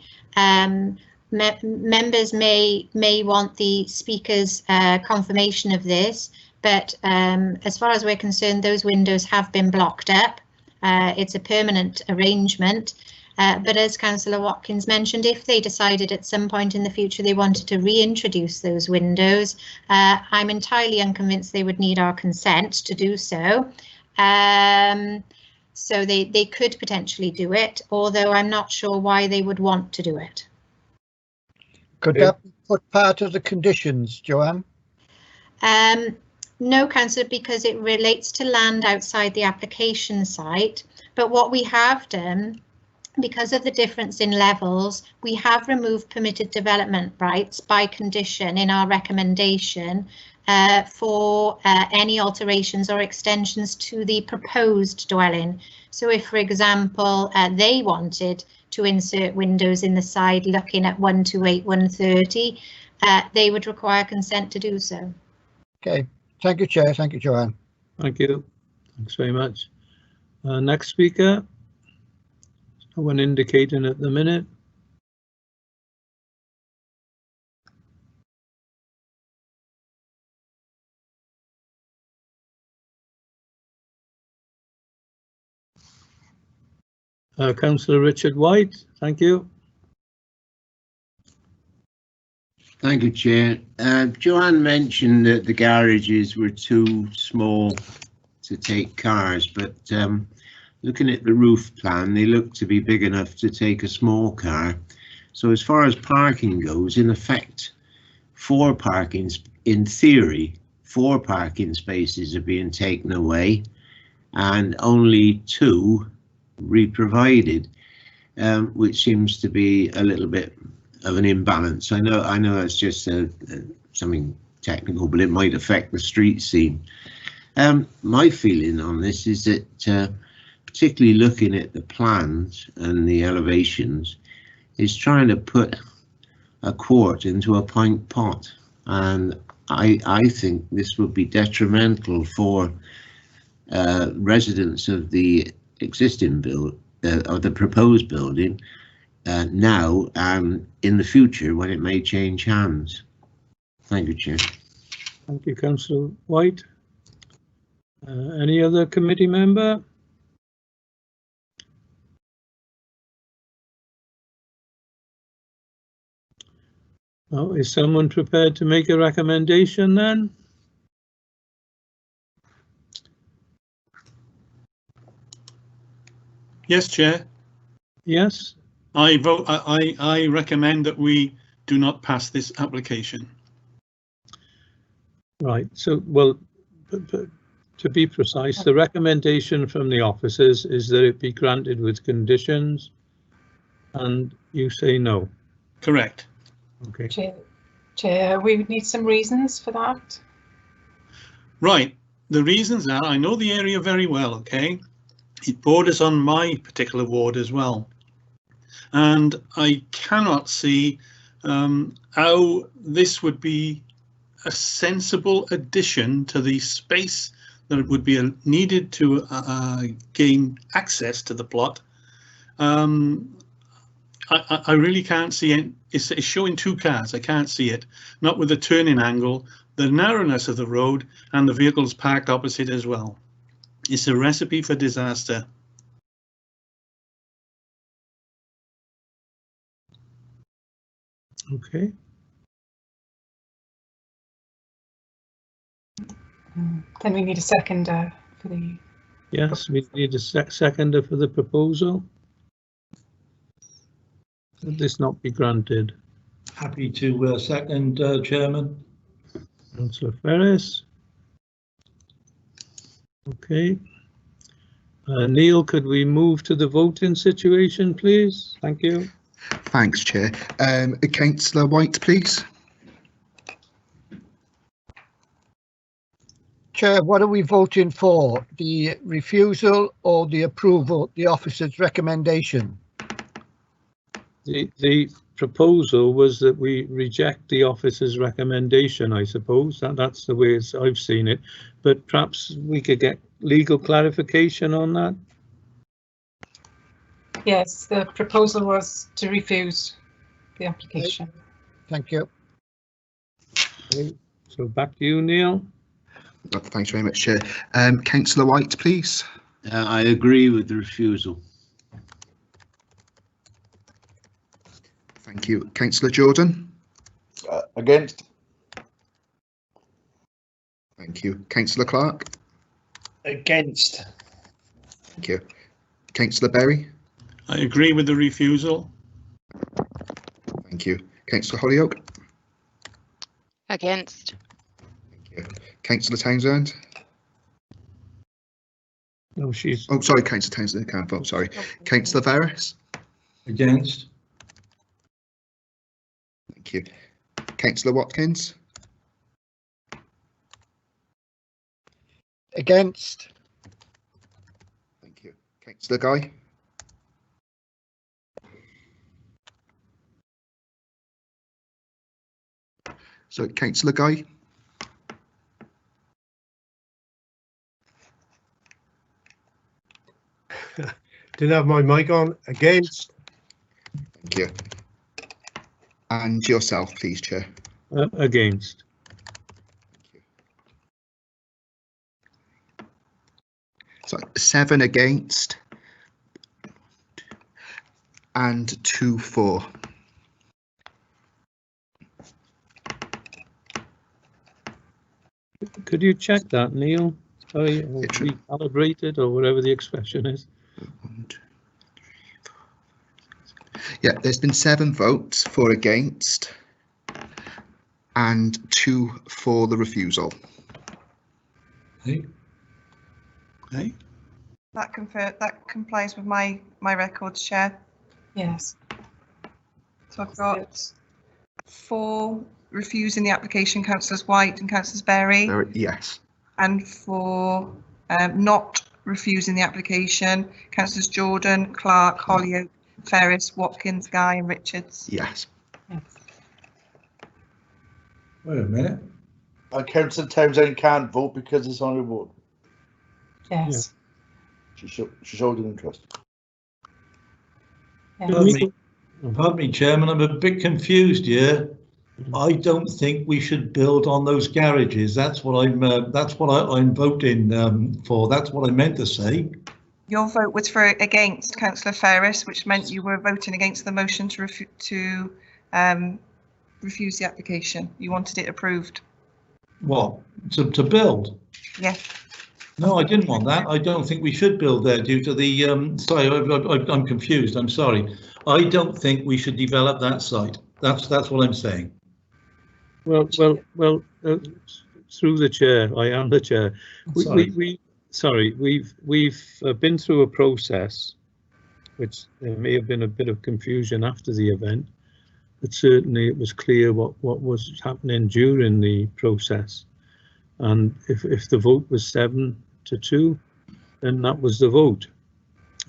Members may want the speaker's confirmation of this, but as far as we're concerned, those windows have been blocked up. It's a permanent arrangement. But as Councillor Watkins mentioned, if they decided at some point in the future they wanted to reintroduce those windows, I'm entirely unconvinced they would need our consent to do so. So they could potentially do it, although I'm not sure why they would want to do it. Could that be put part of the conditions, Joanne? No, Councillor, because it relates to land outside the application site. But what we have done, because of the difference in levels, we have removed permitted development rights by condition in our recommendation for any alterations or extensions to the proposed dwelling. So if, for example, they wanted to insert windows in the side looking at 128, 130, they would require consent to do so. Okay, thank you, Chair. Thank you, Joanne. Thank you. Thanks very much. Next speaker. No one indicating at the minute. Councillor Richard White, thank you. Thank you, Chair. Joanne mentioned that the garages were too small to take cars, but looking at the roof plan, they look to be big enough to take a small car. So as far as parking goes, in effect, in theory, 4 parking spaces are being taken away and only 2 re-provided, which seems to be a little bit of an imbalance. I know that's just something technical, but it might affect the street scene. My feeling on this is that, particularly looking at the plans and the elevations, is trying to put a quart into a pint pot, and I think this would be detrimental for residents of the existing of the proposed building now and in the future when it may change hands. Thank you, Chair. Thank you, Councillor White. Any other committee member? Oh, is someone prepared to make a recommendation then? Yes, Chair. Yes. I recommend that we do not pass this application. Right. So, well, to be precise, the recommendation from the officers is that it be granted with conditions, and you say no. Correct. Okay. Chair, we would need some reasons for that. Right. The reasons are, I know the area very well, okay? It borders on my particular ward as well. And I cannot see how this would be a sensible addition to the space that would be needed to gain access to the plot. I really can't see it. It's showing 2 cars. I can't see it, not with the turning angle, the narrowness of the road, and the vehicles parked opposite as well. It's a recipe for disaster. Okay. Then we need a seconder for the... Yes, we need a seconder for the proposal. Would this not be granted? Happy to second, Chairman. Councillor Ferris. Okay. Neil, could we move to the voting situation, please? Thank you. Thanks, Chair. Councillor White, please. Chair, what are we voting for? The refusal or the approval, the officer's recommendation? The proposal was that we reject the officer's recommendation, I suppose. That's the way I've seen it, but perhaps we could get legal clarification on that. Yes, the proposal was to refuse the application. Thank you. Okay, so back to you, Neil. Thanks very much, Chair. Councillor White, please. I agree with the refusal. Thank you. Councillor Jordan. Against. Thank you. Councillor Clark. Against. Thank you. Councillor Berry? I agree with the refusal. Thank you. Councillor Holyoke? Against. Thank you. Councillor Townsend? No, she's. Oh, sorry, Councillor Townsend can't vote, sorry. Councillor Ferris? Against. Thank you. Councillor Watkins? Against. Thank you. Councillor Guy? So, Councillor Guy? Didn't have my mic on. Against. Thank you. And yourself, please, Chair. Against. So 7 against and 2 for. Could you check that, Neil? Sorry, or recalibrated, or whatever the expression is. Yeah, there's been 7 votes for against and 2 for the refusal. Hey. Okay. That complies with my records, Chair. Yes. So I've got 4 refusing the application, Councillors White and Councillors Berry. Yes. And for not refusing the application, Councillors Jordan, Clark, Holyoke, Ferris, Watkins, Guy and Richards. Yes. Wait a minute. And Councillor Townsend can't vote because it's on a board. Yes. She showed an interest. Pardon me, Chairman, I'm a bit confused here. I don't think we should build on those garages. That's what I'm voting for. That's what I meant to say. Your vote was for against, Councillor Ferris, which meant you were voting against the motion to refuse the application. You wanted it approved. What? To build? Yes. No, I didn't want that. I don't think we should build there due to the. Sorry, I'm confused. I'm sorry. I don't think we should develop that site. That's what I'm saying. Well. Through the chair, I am the chair. We've been through a process, which there may have been a bit of confusion after the event, but certainly it was clear what was happening during the process. And if the vote was 7-2, then that was the vote.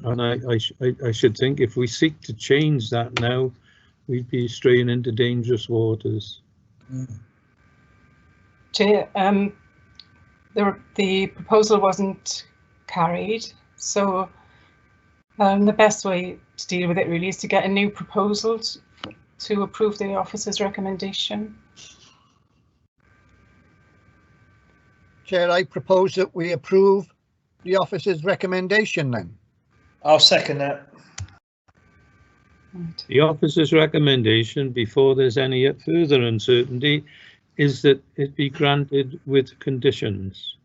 And I should think if we seek to change that now, we'd be straying into dangerous waters. Chair, the proposal wasn't carried, so the best way to deal with it really is to get a new proposal to approve the officer's recommendation. Chair, I propose that we approve the officer's recommendation then. I'll second that. The officer's recommendation, before there's any further uncertainty, is that it be granted with conditions.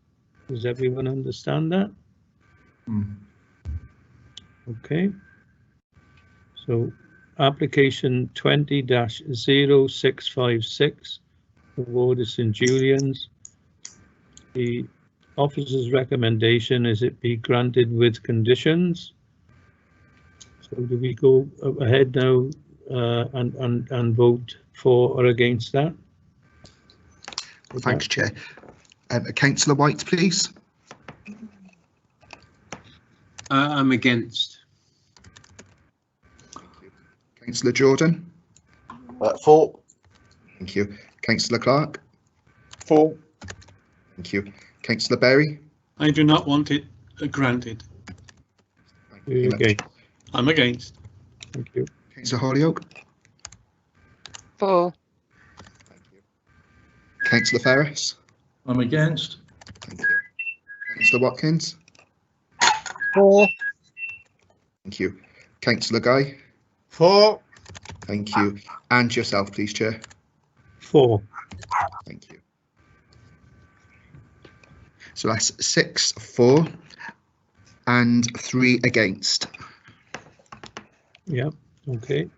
Does everyone understand that? Okay. So application 20-0656, the ward is St Julian's. The officer's recommendation is it be granted with conditions. So do we go ahead now and vote for or against that? Well, thanks, Chair. Councillor White, please. I'm against. Councillor Jordan. 4. Thank you. Councillor Clark. 4. Thank you. Councillor Berry. I do not want it granted. Okay. I'm against. Thank you. Councillor Holyoke. 4. Councillor Ferris. I'm against. Thank you. Councillor Watkins. 4. Thank you. Councillor Guy. 4. Thank you. And yourself, please, Chair. 4. Thank you. So that's 6 for and 3 against. Yeah, okay.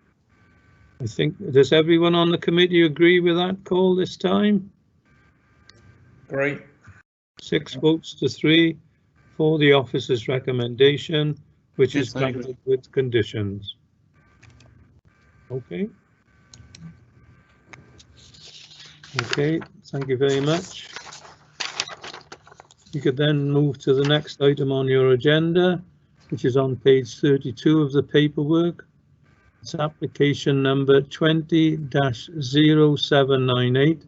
I think, does everyone on the committee agree with that call this time? Great. 6 votes to 3 for the officer's recommendation, which Yes, is I agree. granted with conditions. Okay. Okay, thank you very much. You could then move to the next item on your agenda, which is on page 32 of the paperwork. It's application number 20-0798.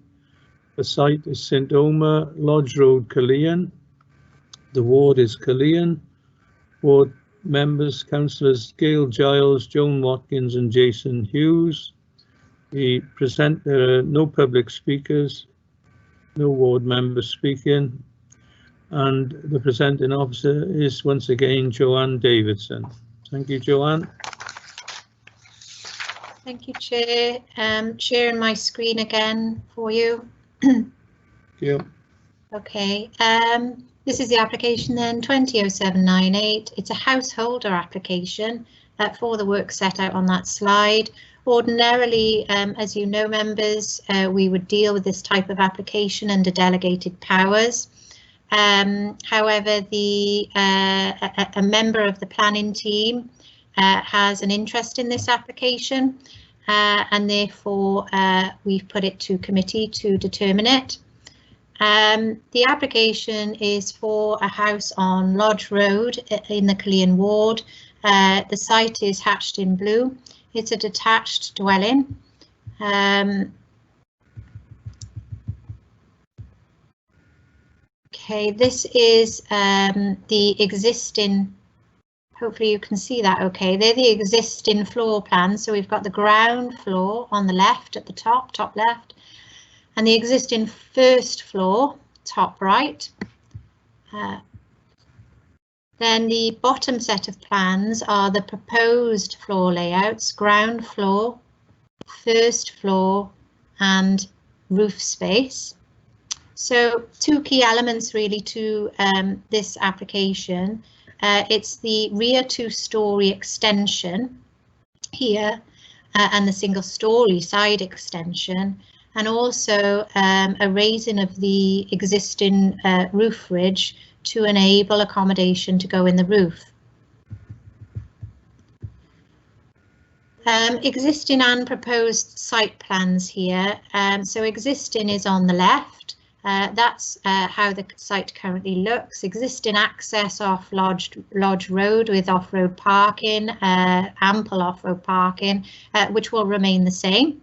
The site is St Omer Lodge Road, Cullion. The ward is Cullion. Ward members, councillors Gail Giles, Joan Watkins and Jason Hughes. There are no public speakers, no ward members speaking, and the presenting officer is once again Joanne Davidson. Thank you, Joanne. Thank you, Chair. Sharing my screen again for you. Yeah. Okay. This is the application then, 20-0798. It's a householder application for the work set out on that slide. Ordinarily, as you know, members, we would deal with this type of application under delegated powers. However, a member of the planning team has an interest in this application, and therefore we've put it to committee to determine it. The application is for a house on Lodge Road in the Cullion ward. The site is hatched in blue. It's a detached dwelling. Okay, this is the existing, hopefully you can see that okay. They're the existing floor plans. So we've got the ground floor on the left at the top left, and the existing first floor, top right. Then the bottom set of plans are the proposed floor layouts, ground floor, first floor and roof space. So 2 key elements really to this application. It's the rear 2-storey extension here and the single-storey side extension, and also a raising of the existing roof ridge to enable accommodation to go in the roof. Existing and proposed site plans here. So existing is on the left. That's how the site currently looks. Existing access off Lodge Road with off-road parking, ample off-road parking, which will remain the same.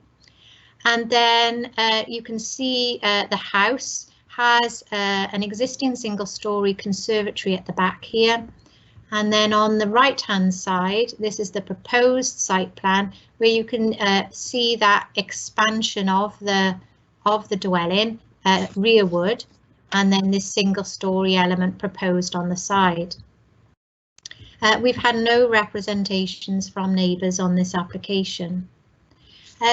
And then you can see the house has an existing single-storey conservatory at the back here. And then on the right-hand side, this is the proposed site plan, where you can see that expansion of the dwelling rearward, and then this single-storey element proposed on the side. We've had no representations from neighbours on this application.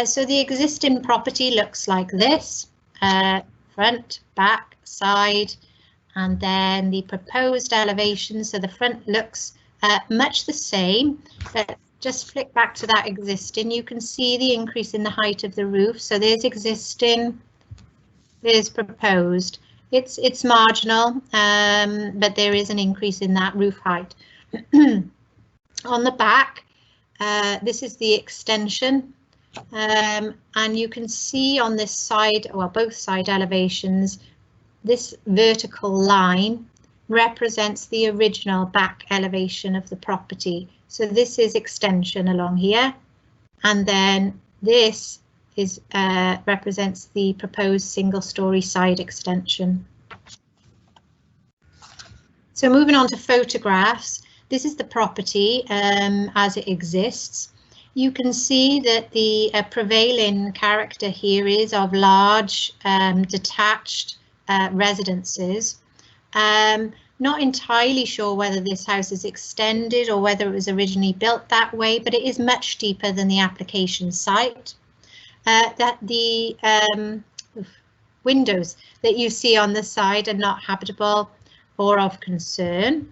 So the existing property looks like this, front, back, side, and then the proposed elevation. So the front looks much the same, but just flick back to that existing. You can see the increase in the height of the roof. So there's existing, there's proposed. It's marginal, but there is an increase in that roof height. On the back, this is the extension. And you can see on this side, well, both side elevations, this vertical line represents the original back elevation of the property. So this is extension along here, and then this is represents the proposed single-storey side extension. So moving on to photographs, this is the property as it exists. You can see that the prevailing character here is of large detached residences. Not entirely sure whether this house is extended or whether it was originally built that way, but it is much deeper than the application site. That the windows that you see on the side are not habitable. or of concern.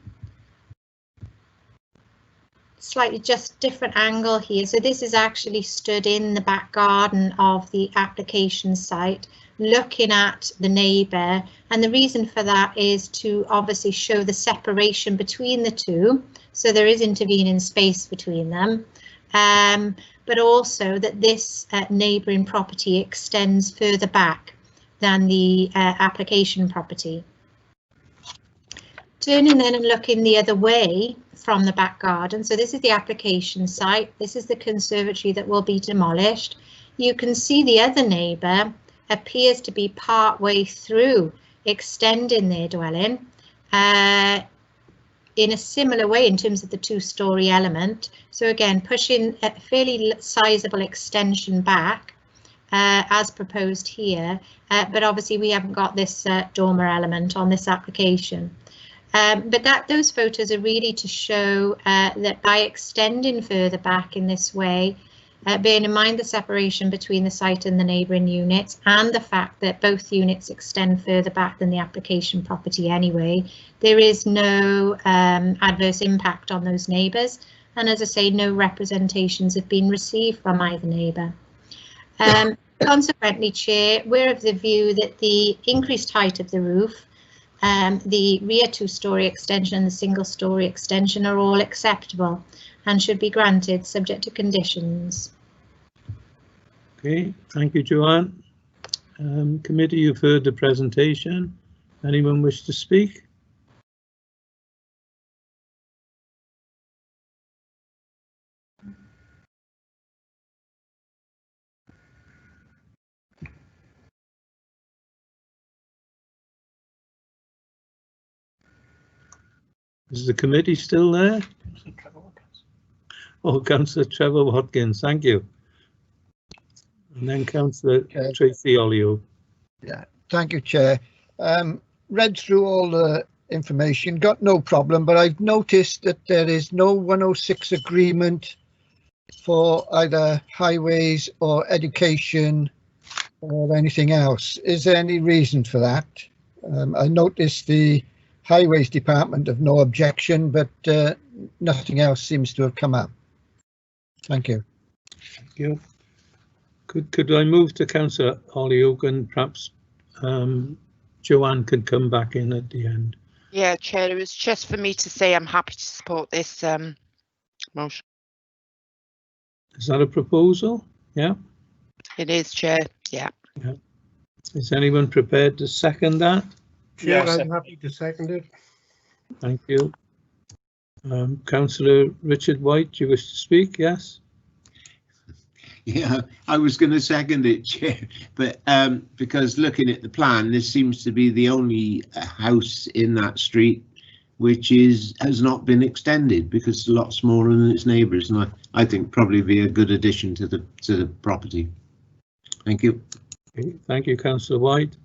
Slightly just different angle here. So this is actually stood in the back garden of the application site, looking at the neighbour, and the reason for that is to obviously show the separation between the two, so there is intervening space between them, but also that this neighbouring property extends further back than the application property. Turning then and looking the other way from the back garden, so this is the application site, this is the conservatory that will be demolished. You can see the other neighbour appears to be part way through extending their dwelling in a similar way in terms of the two-storey element. So again, pushing a fairly sizable extension back as proposed here, but obviously we haven't got this dormer element on this application. But those photos are really to show that by extending further back in this way, bearing in mind the separation between the site and the neighbouring units and the fact that both units extend further back than the application property anyway, there is no adverse impact on those neighbours, and as I say, no representations have been received from either neighbour. Consequently, Chair, we're of the view that the increased height of the roof, the rear two-storey extension and the single-storey extension are all acceptable and should be granted subject to conditions. Okay, thank you, Joanne. Committee, you've heard the presentation. Anyone wish to speak? Is the committee still there? Oh, Councillor Trevor Watkins, thank you. And then Councillor Tracy Olio. Yeah, thank you, Chair. Read through all the information, got no problem, but I've noticed that there is no 106 agreement for either highways or education or anything else. Is there any reason for that? I noticed the Highways Department have no objection, but nothing else seems to have come up. Thank you. Thank you. Could I move to Councillor Holyoke, and perhaps Joanne could come back in at the end? Yeah, Chair, it was just for me to say I'm happy to support this motion. Is that a proposal? Yeah. It is, Chair. Yeah. Yeah. Is anyone prepared to second that? Chair, I'm happy to second it. Thank you. Councillor Richard White, do you wish to speak? Yes. Yeah, I was going to second it, Chair, but because looking at the plan, this seems to be the only house in that street which has not been extended, because it's a lot smaller than its neighbours, and I think probably be a good addition to the property. Thank you. Okay, thank you, Councillor White.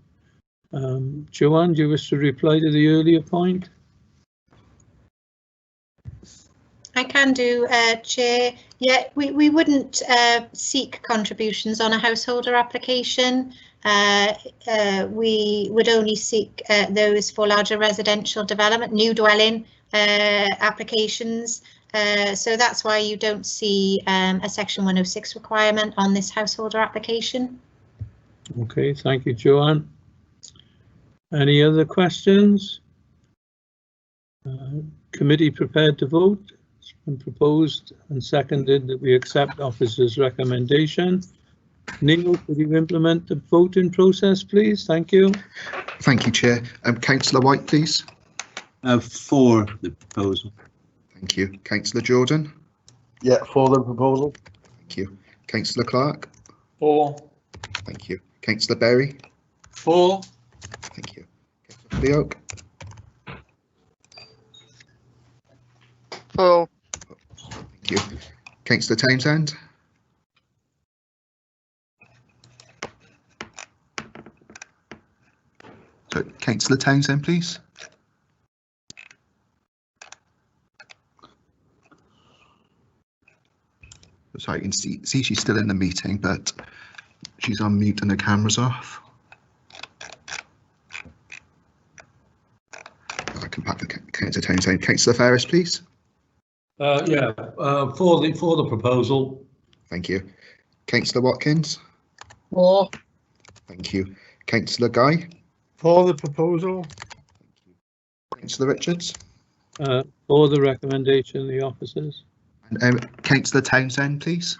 Joanne, do you wish to reply to the earlier point? I can do, Chair. Yeah, we wouldn't seek contributions on a householder application. We would only seek those for larger residential development, new dwelling applications. So that's why you don't see a Section 106 requirement on this householder application. Okay, thank you, Joanne. Any other questions? Committee prepared to vote? It's been proposed and seconded that we accept officer's recommendation. Neil, could you implement the voting process, please? Thank you. Thank you, Chair. Councillor White, please. For the proposal. Thank you. Councillor Jordan. Yeah, for the proposal. Thank you. Councillor Clark. For. Thank you. Councillor Berry. For. Thank you. Councillor Holyoke. For. Thank you. Councillor Townsend. So, Councillor Townsend, please. Sorry, you can see she's still in the meeting, but she's on mute and her camera's off. I come back to Councillor Townsend. Councillor Ferris, please. For the proposal. Thank you. Councillor Watkins. For. Thank you. Councillor Guy. For the proposal. Councillor Richards. For the recommendation of the officers. And Councillor Townsend, please.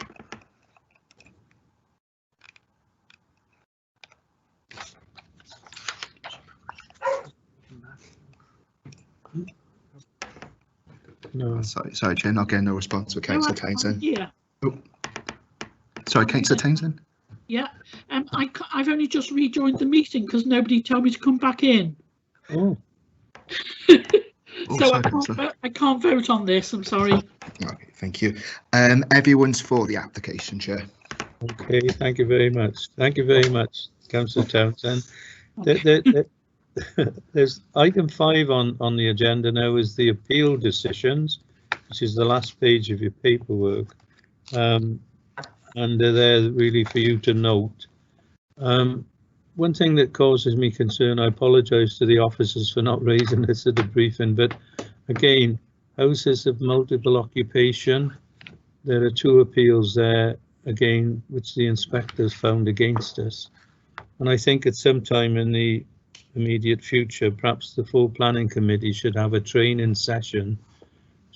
No. Sorry, Chair, not getting no response for Councillor Townsend. Yeah. Oh. Sorry, Councillor Townsend. Yeah. I've only just rejoined the meeting because nobody told me to come back in. Oh. So I can't vote on this. I'm sorry. Okay, thank you. Everyone's for the application, Chair. Okay, thank you very much. Thank you very much, Councillor Townsend. There's item 5 on the agenda now is the appeal decisions, which is the last page of your paperwork. And they're there really for you to note. One thing that causes me concern, I apologise to the officers for not raising this at the briefing, but again, houses of multiple occupation, there are 2 appeals there, again, which the inspectors found against us. And I think at some time in the immediate future, perhaps the full planning committee should have a training session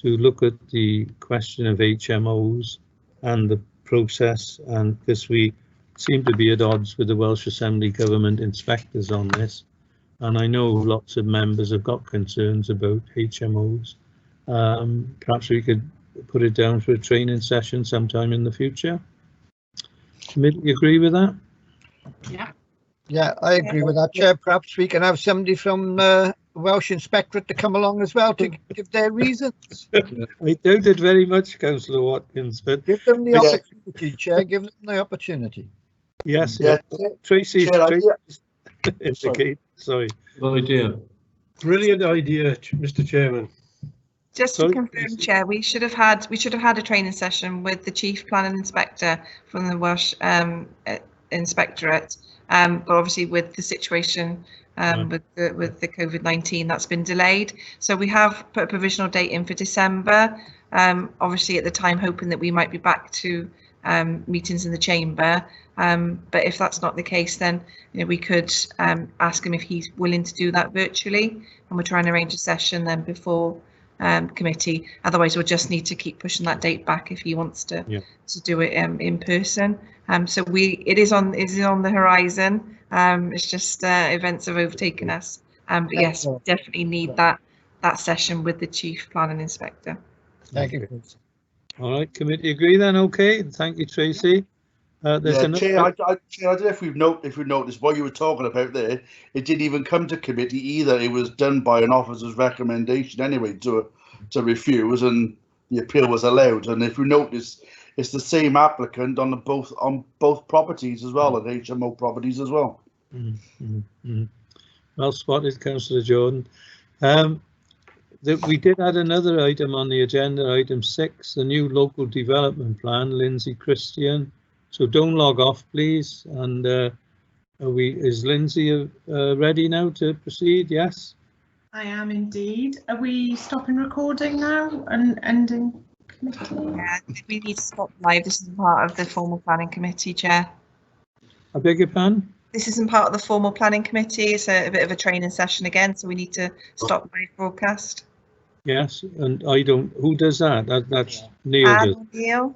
to look at the question of HMOs and the process, and because we seem to be at odds with the Welsh Assembly Government inspectors on this, and I know lots of members have got concerns about HMOs. Perhaps we could put it down for a training session sometime in the future. Committee agree with that? Yeah. Yeah, I agree with that, Chair. Perhaps we can have somebody from Welsh Inspectorate to come along as well to give their reasons. I doubt it very much, Councillor Watkins, but give them the opportunity, Chair. Give them the opportunity. Yes, Yeah. Tracy's Sorry. Sorry. Good idea. Brilliant idea, Mr. Chairman. Just to confirm, Chair, we should have had a training session with the Chief Planning Inspector from the Welsh Inspectorate, but obviously with the situation with the COVID-19, that's been delayed. So we have put a provisional date in for December. Obviously at the time hoping that we might be back to meetings in the chamber. But if that's not the case, then we could ask him if he's willing to do that virtually, and we'll try and arrange a session then before committee. Otherwise, we'll just need to keep pushing that date back if he wants to do it in person. So it is on the horizon. It's just events have overtaken us. But yes, we definitely need that session with the Chief Planning Inspector. Thank you. All right, committee agree then. Okay, thank you, Tracy. Chair, I don't know if we've noticed what you were talking about there. It didn't even come to committee either. It was done by an officer's recommendation anyway to refuse, and the appeal was allowed. And if you notice, it's the same applicant on both properties as well, and HMO properties as well. Well spotted, Councillor Jordan. We did add another item on the agenda, item 6, the new local development plan. Lindsay Christian. So don't log off, please. And is Lindsay ready now to proceed? Yes. I am indeed. Are we stopping recording now and ending committee? Yeah, we need to stop live. This isn't part of the formal planning committee, Chair. I beg your pardon? This isn't part of the formal planning committee. It's a bit of a training session again, so we need to stop live broadcast. Yes, and I don't. Who does that? That's Neil. Neil.